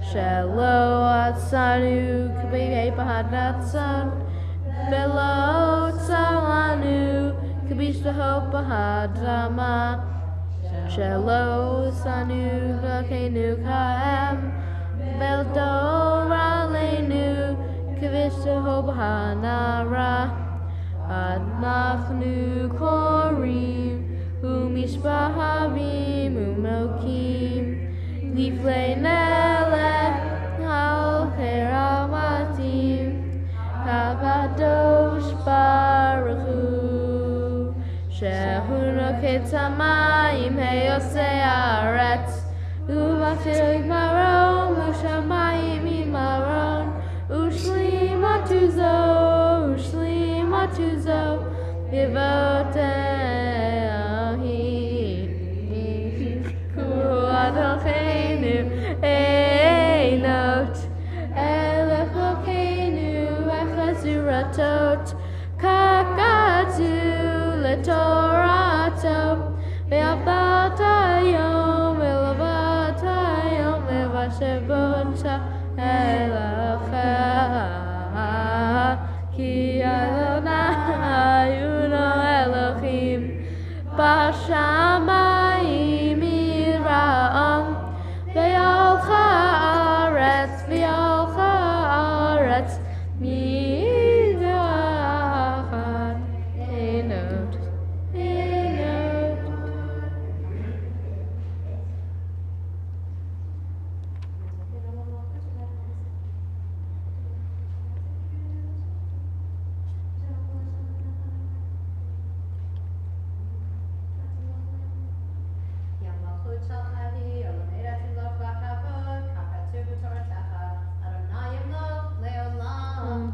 Shelo atzanu k'bei b'hadatzon V'lo tzalanu k'bishtaho b'hadama Shelo sanu v'keinu ka'em V'eldor aleinu k'bishtaho b'hanara Adnachnu korim Umishpahavim umokim Liflei nelech al heramatim Hakadosh Baruch Hu Shehu noket hamayim heyosei haaretz Umatil maron ushamayim imaron Ushlim atuzot tuzo Vivotehi Kuadochenu Einot Elechokeinu Echazuratot Kakatu Letorato Ve'avatayom Ve'avatayom Ve'vashevota Elocha Ki Adonai Uno Elohim Bashamayim Yira'am Ve'alcha Aretz Ve'alcha Aretz Midachat Einot Einot.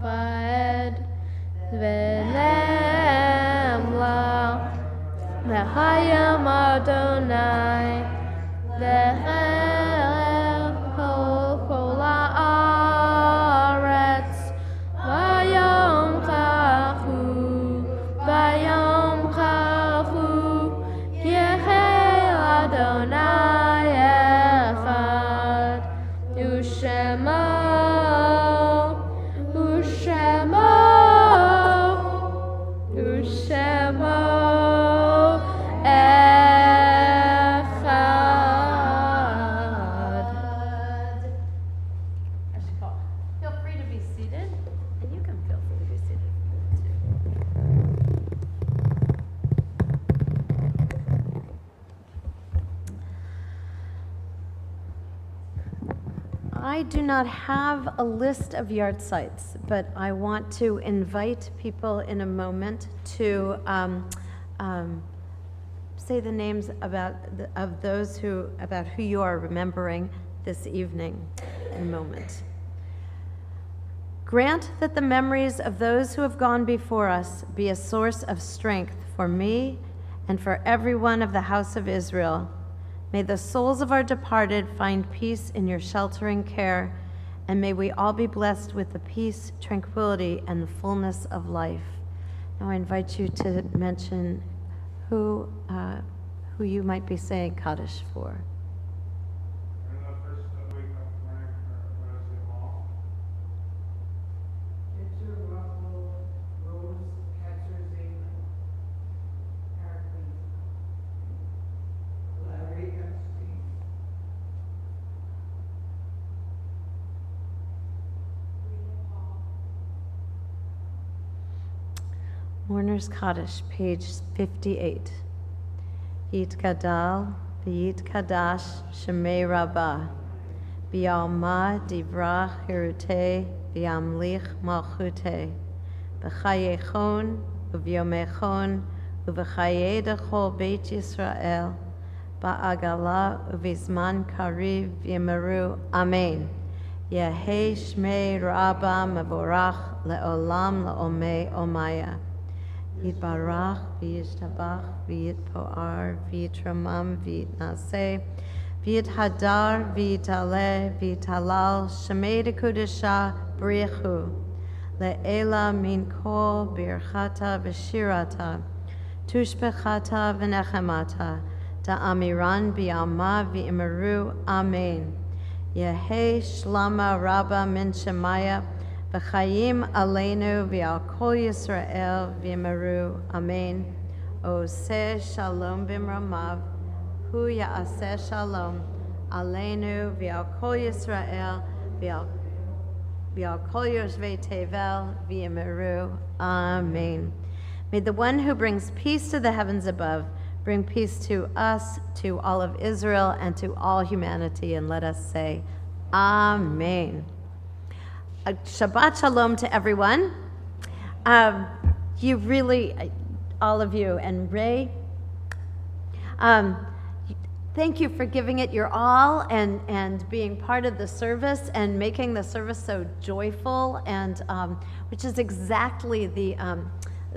Ba'ed v'nem la L'chayim Adonai L'chayim kol ha'aretz Vayom chachu Yehel Adonai echad U'shemo Feel free to be seated, and you can feel free to be seated. I do not have a list of yard sites, but I want to invite people in a moment to say the names of those who you are remembering this evening in a moment. Grant that the memories of those who have gone before us be a source of strength for me and for everyone of the house of Israel. May the souls of our departed find peace in your sheltering care, and may we all be blessed with the peace, tranquility, and the fullness of life. Now I invite you to mention who you might be saying Kaddish for. Mourner's Kaddish, page 58. Yit Gadal, V'yit Kadash, Shemei Rabbah, B'yalma Divrach Hirute, B'yamlich Malchute, B'chayechon, U'v'yomechon, U'v'chaye Dechol Beit Yisrael, Ba'agala U'v'zman Kariv V'yimeru, Amen. Yehei Shmei Rabbah Mevorach Le'olam Le'omei Omaya. Yitbarach v'yishtabach v'yitpoar v'yitramam v'yitnaseh v'yithadar v'yitaleh v'yitalal shemei dekudesha b'richu le'ela min kol birchata v'shirata tushbechata v'nechemata da'amiran b'yalma v'imeru amen. Yehei shlama rabba min shemaya V'chayim aleinu v'al kol Yisrael v'yimeru, amen. Oseh shalom b'mramav, hu ya'aseh shalom, aleinu v'al kol Yisrael v'al kol yoshvei tevel v'yimeru, amen. May the one who brings peace to the heavens above bring peace to us, to all of Israel, and to all humanity, and let us say, amen. Shabbat shalom to everyone. You really, all of you, and Ray, thank you for giving it your all and being part of the service and making the service so joyful, and which is exactly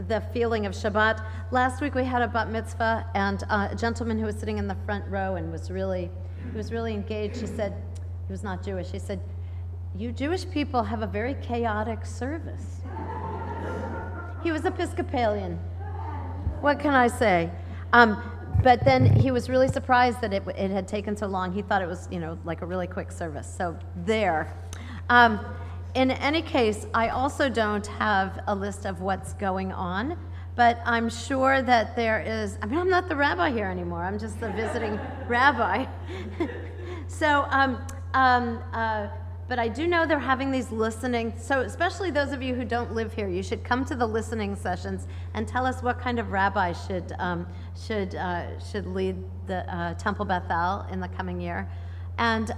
the feeling of Shabbat. Last week we had a bat mitzvah, and a gentleman who was sitting in the front row and was really engaged. He said, he was not Jewish. He said, "You Jewish people have a very chaotic service." He was Episcopalian. What can I say? But then he was really surprised that it had taken so long. He thought it was, like a really quick service. So there. In any case, I also don't have a list of what's going on, but I'm sure that there is. I'm not the rabbi here anymore. I'm just the visiting rabbi. So, but I do know they're having these listening. So, especially those of you who don't live here, you should come to the listening sessions and tell us what kind of rabbi should lead the Temple Bethel in the coming year. And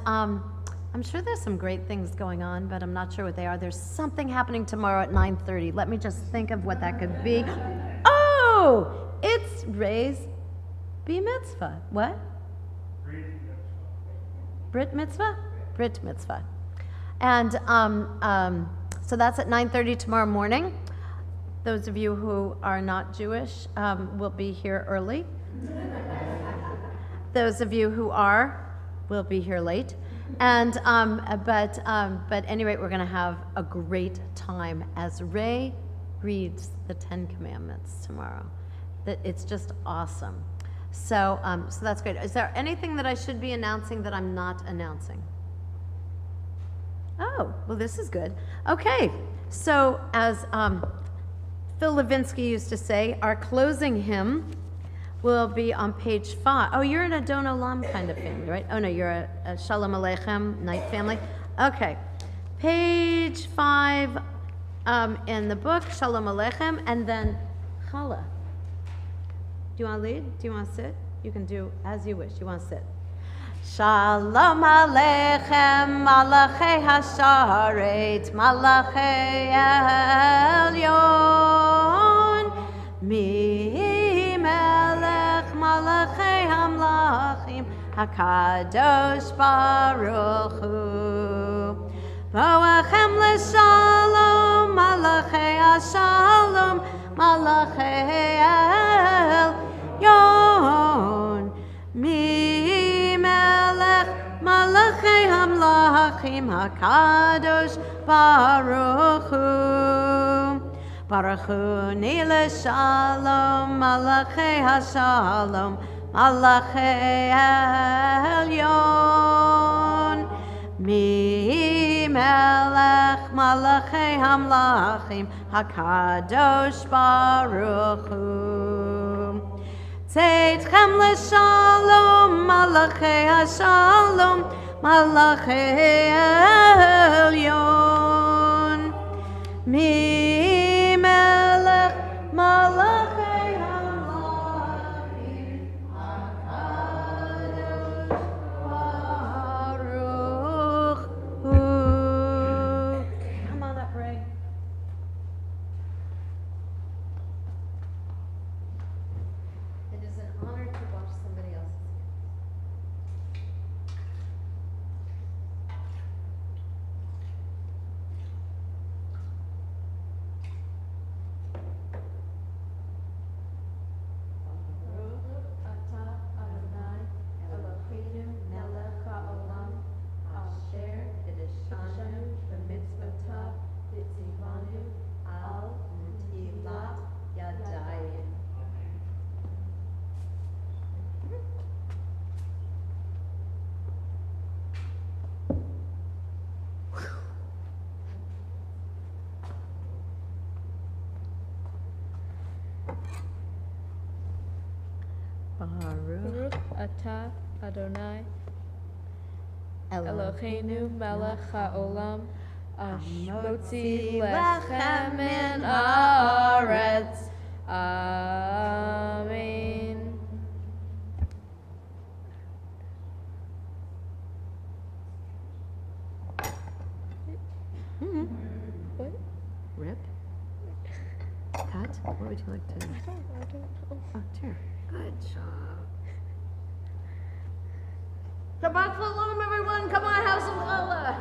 I'm sure there's some great things going on, but I'm not sure what they are. There's something happening tomorrow at 9:30. Let me just think of what that could be. Oh, it's Ray's B Mitzvah. What? Brit Mitzvah? Brit Mitzvah. And so that's at 9:30 tomorrow morning. Those of you who are not Jewish will be here early. Those of you who are will be here late. And but at any rate, we're going to have a great time as Ray reads the 10 Commandments tomorrow. It's just awesome. So so that's great. Is there anything that I should be announcing that I'm not announcing? Oh, well, this is good. Okay, so as Phil Levinsky used to say, our closing hymn will be on page 5. Oh, you're an Adon Olam kind of family, right? Oh, no, you're a Shalom Aleichem night family. Okay, page 5 in the book, Shalom Aleichem, and then Challah. Do you want to lead? Do you want to sit? You can do as you wish. You want to sit. Shalom Aleichem, Malachei Hasharet, Malachei Elyon, Mi Melech Malachei Hamlachim, HaKadosh Baruch Hu. Boachem L'Shalom, Malachei Hashalom, Malachei Elyon, Mi Melech Malachei Hamlachim, HaKadosh Baruch Hu. Baruch Hu Nile Shalom, Malachei Hashalom, Malachei Elyon. Mi Melech Malachei Hamlachim, HaKadosh Baruch Hu. Tzedchem L'Shalom, Malachei Hashalom, Malachei Elyon. Mi Melech Malachei Hamlachim, HaKadosh Baruch Hu. Come on up, Ray. It is an honor to watch somebody else's. Baruch atah Adonai Eloheinu melech haolam motzi lechem min haaretz. Amen. What? Rip? Cut? What would you like to do? I don't know. Oh, dear. Good job. Shabbat Shalom, everyone. Come on, have some challah.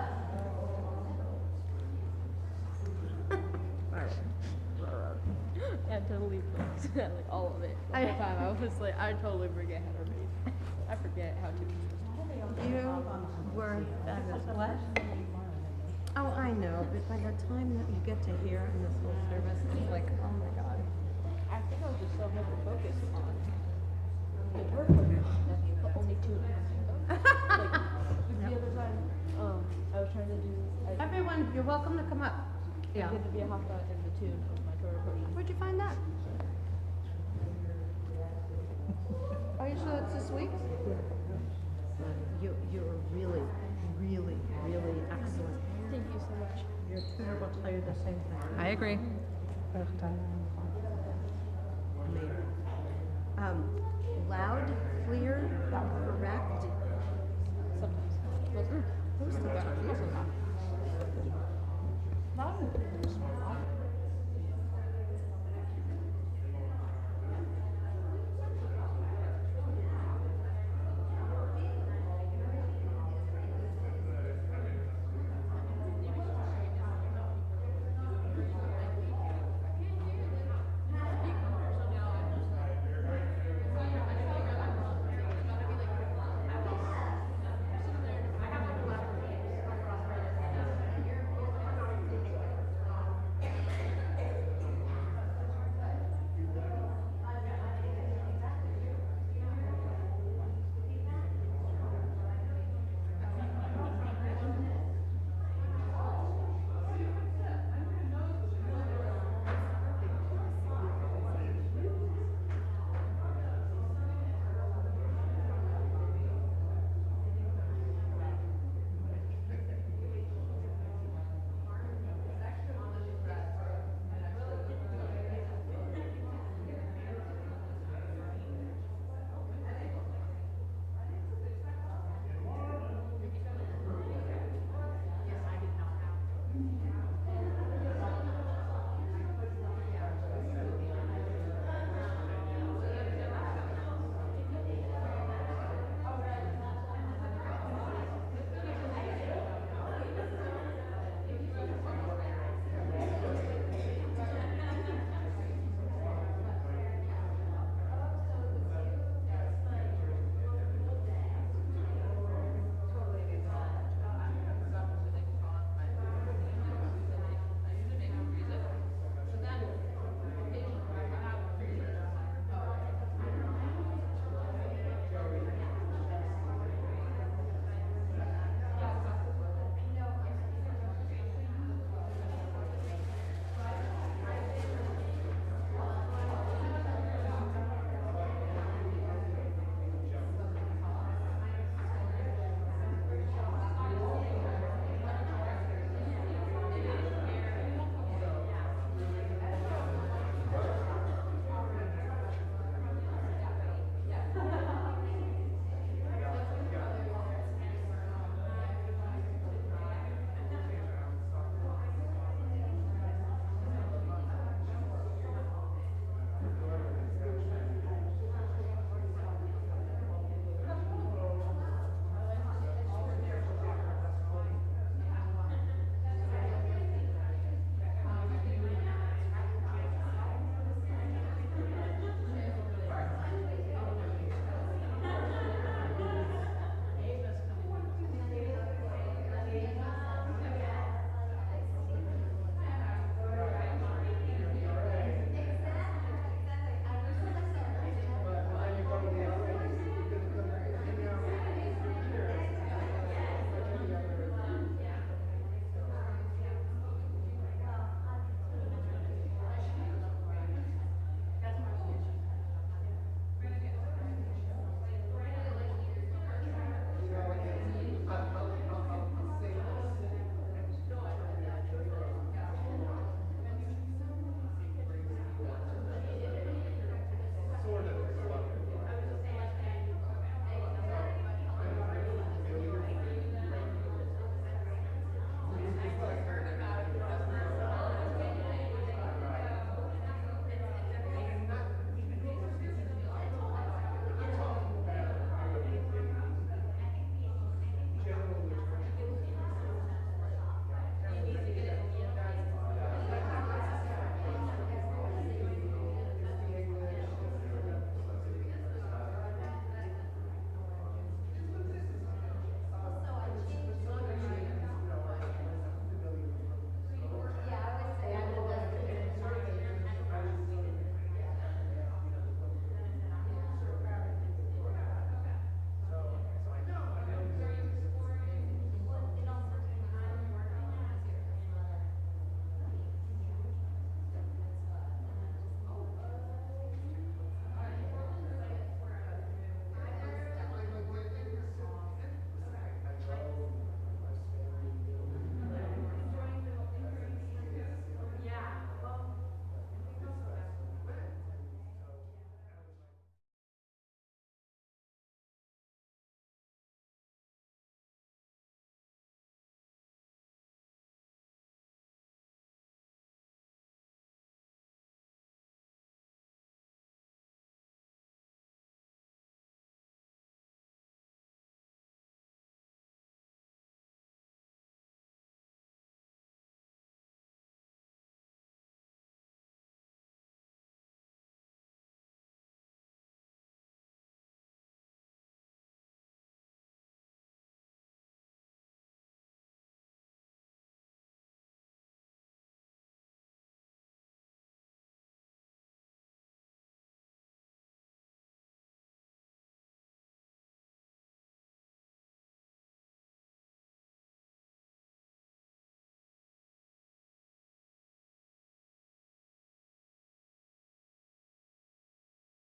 And totally blanked like all of it. The whole time I was like, I totally forget how to read. I forget how to. You were fabulous. What? Oh, I know, but by the time that you get to hear in this whole service, it's like, oh my God. I think I was just so hyper focused on the word focus. That's the only tune. Like the other time, I was trying to do. Everyone, you're welcome to come up. I did the Via Haka in the tune of my Torah coding. Where'd you find that? Are you sure that's this week? You're really, really, really excellent. Thank you so much. Your tutor will tell you the same thing. I agree. Amazing. Loud, clear, correct. Sometimes. Who's the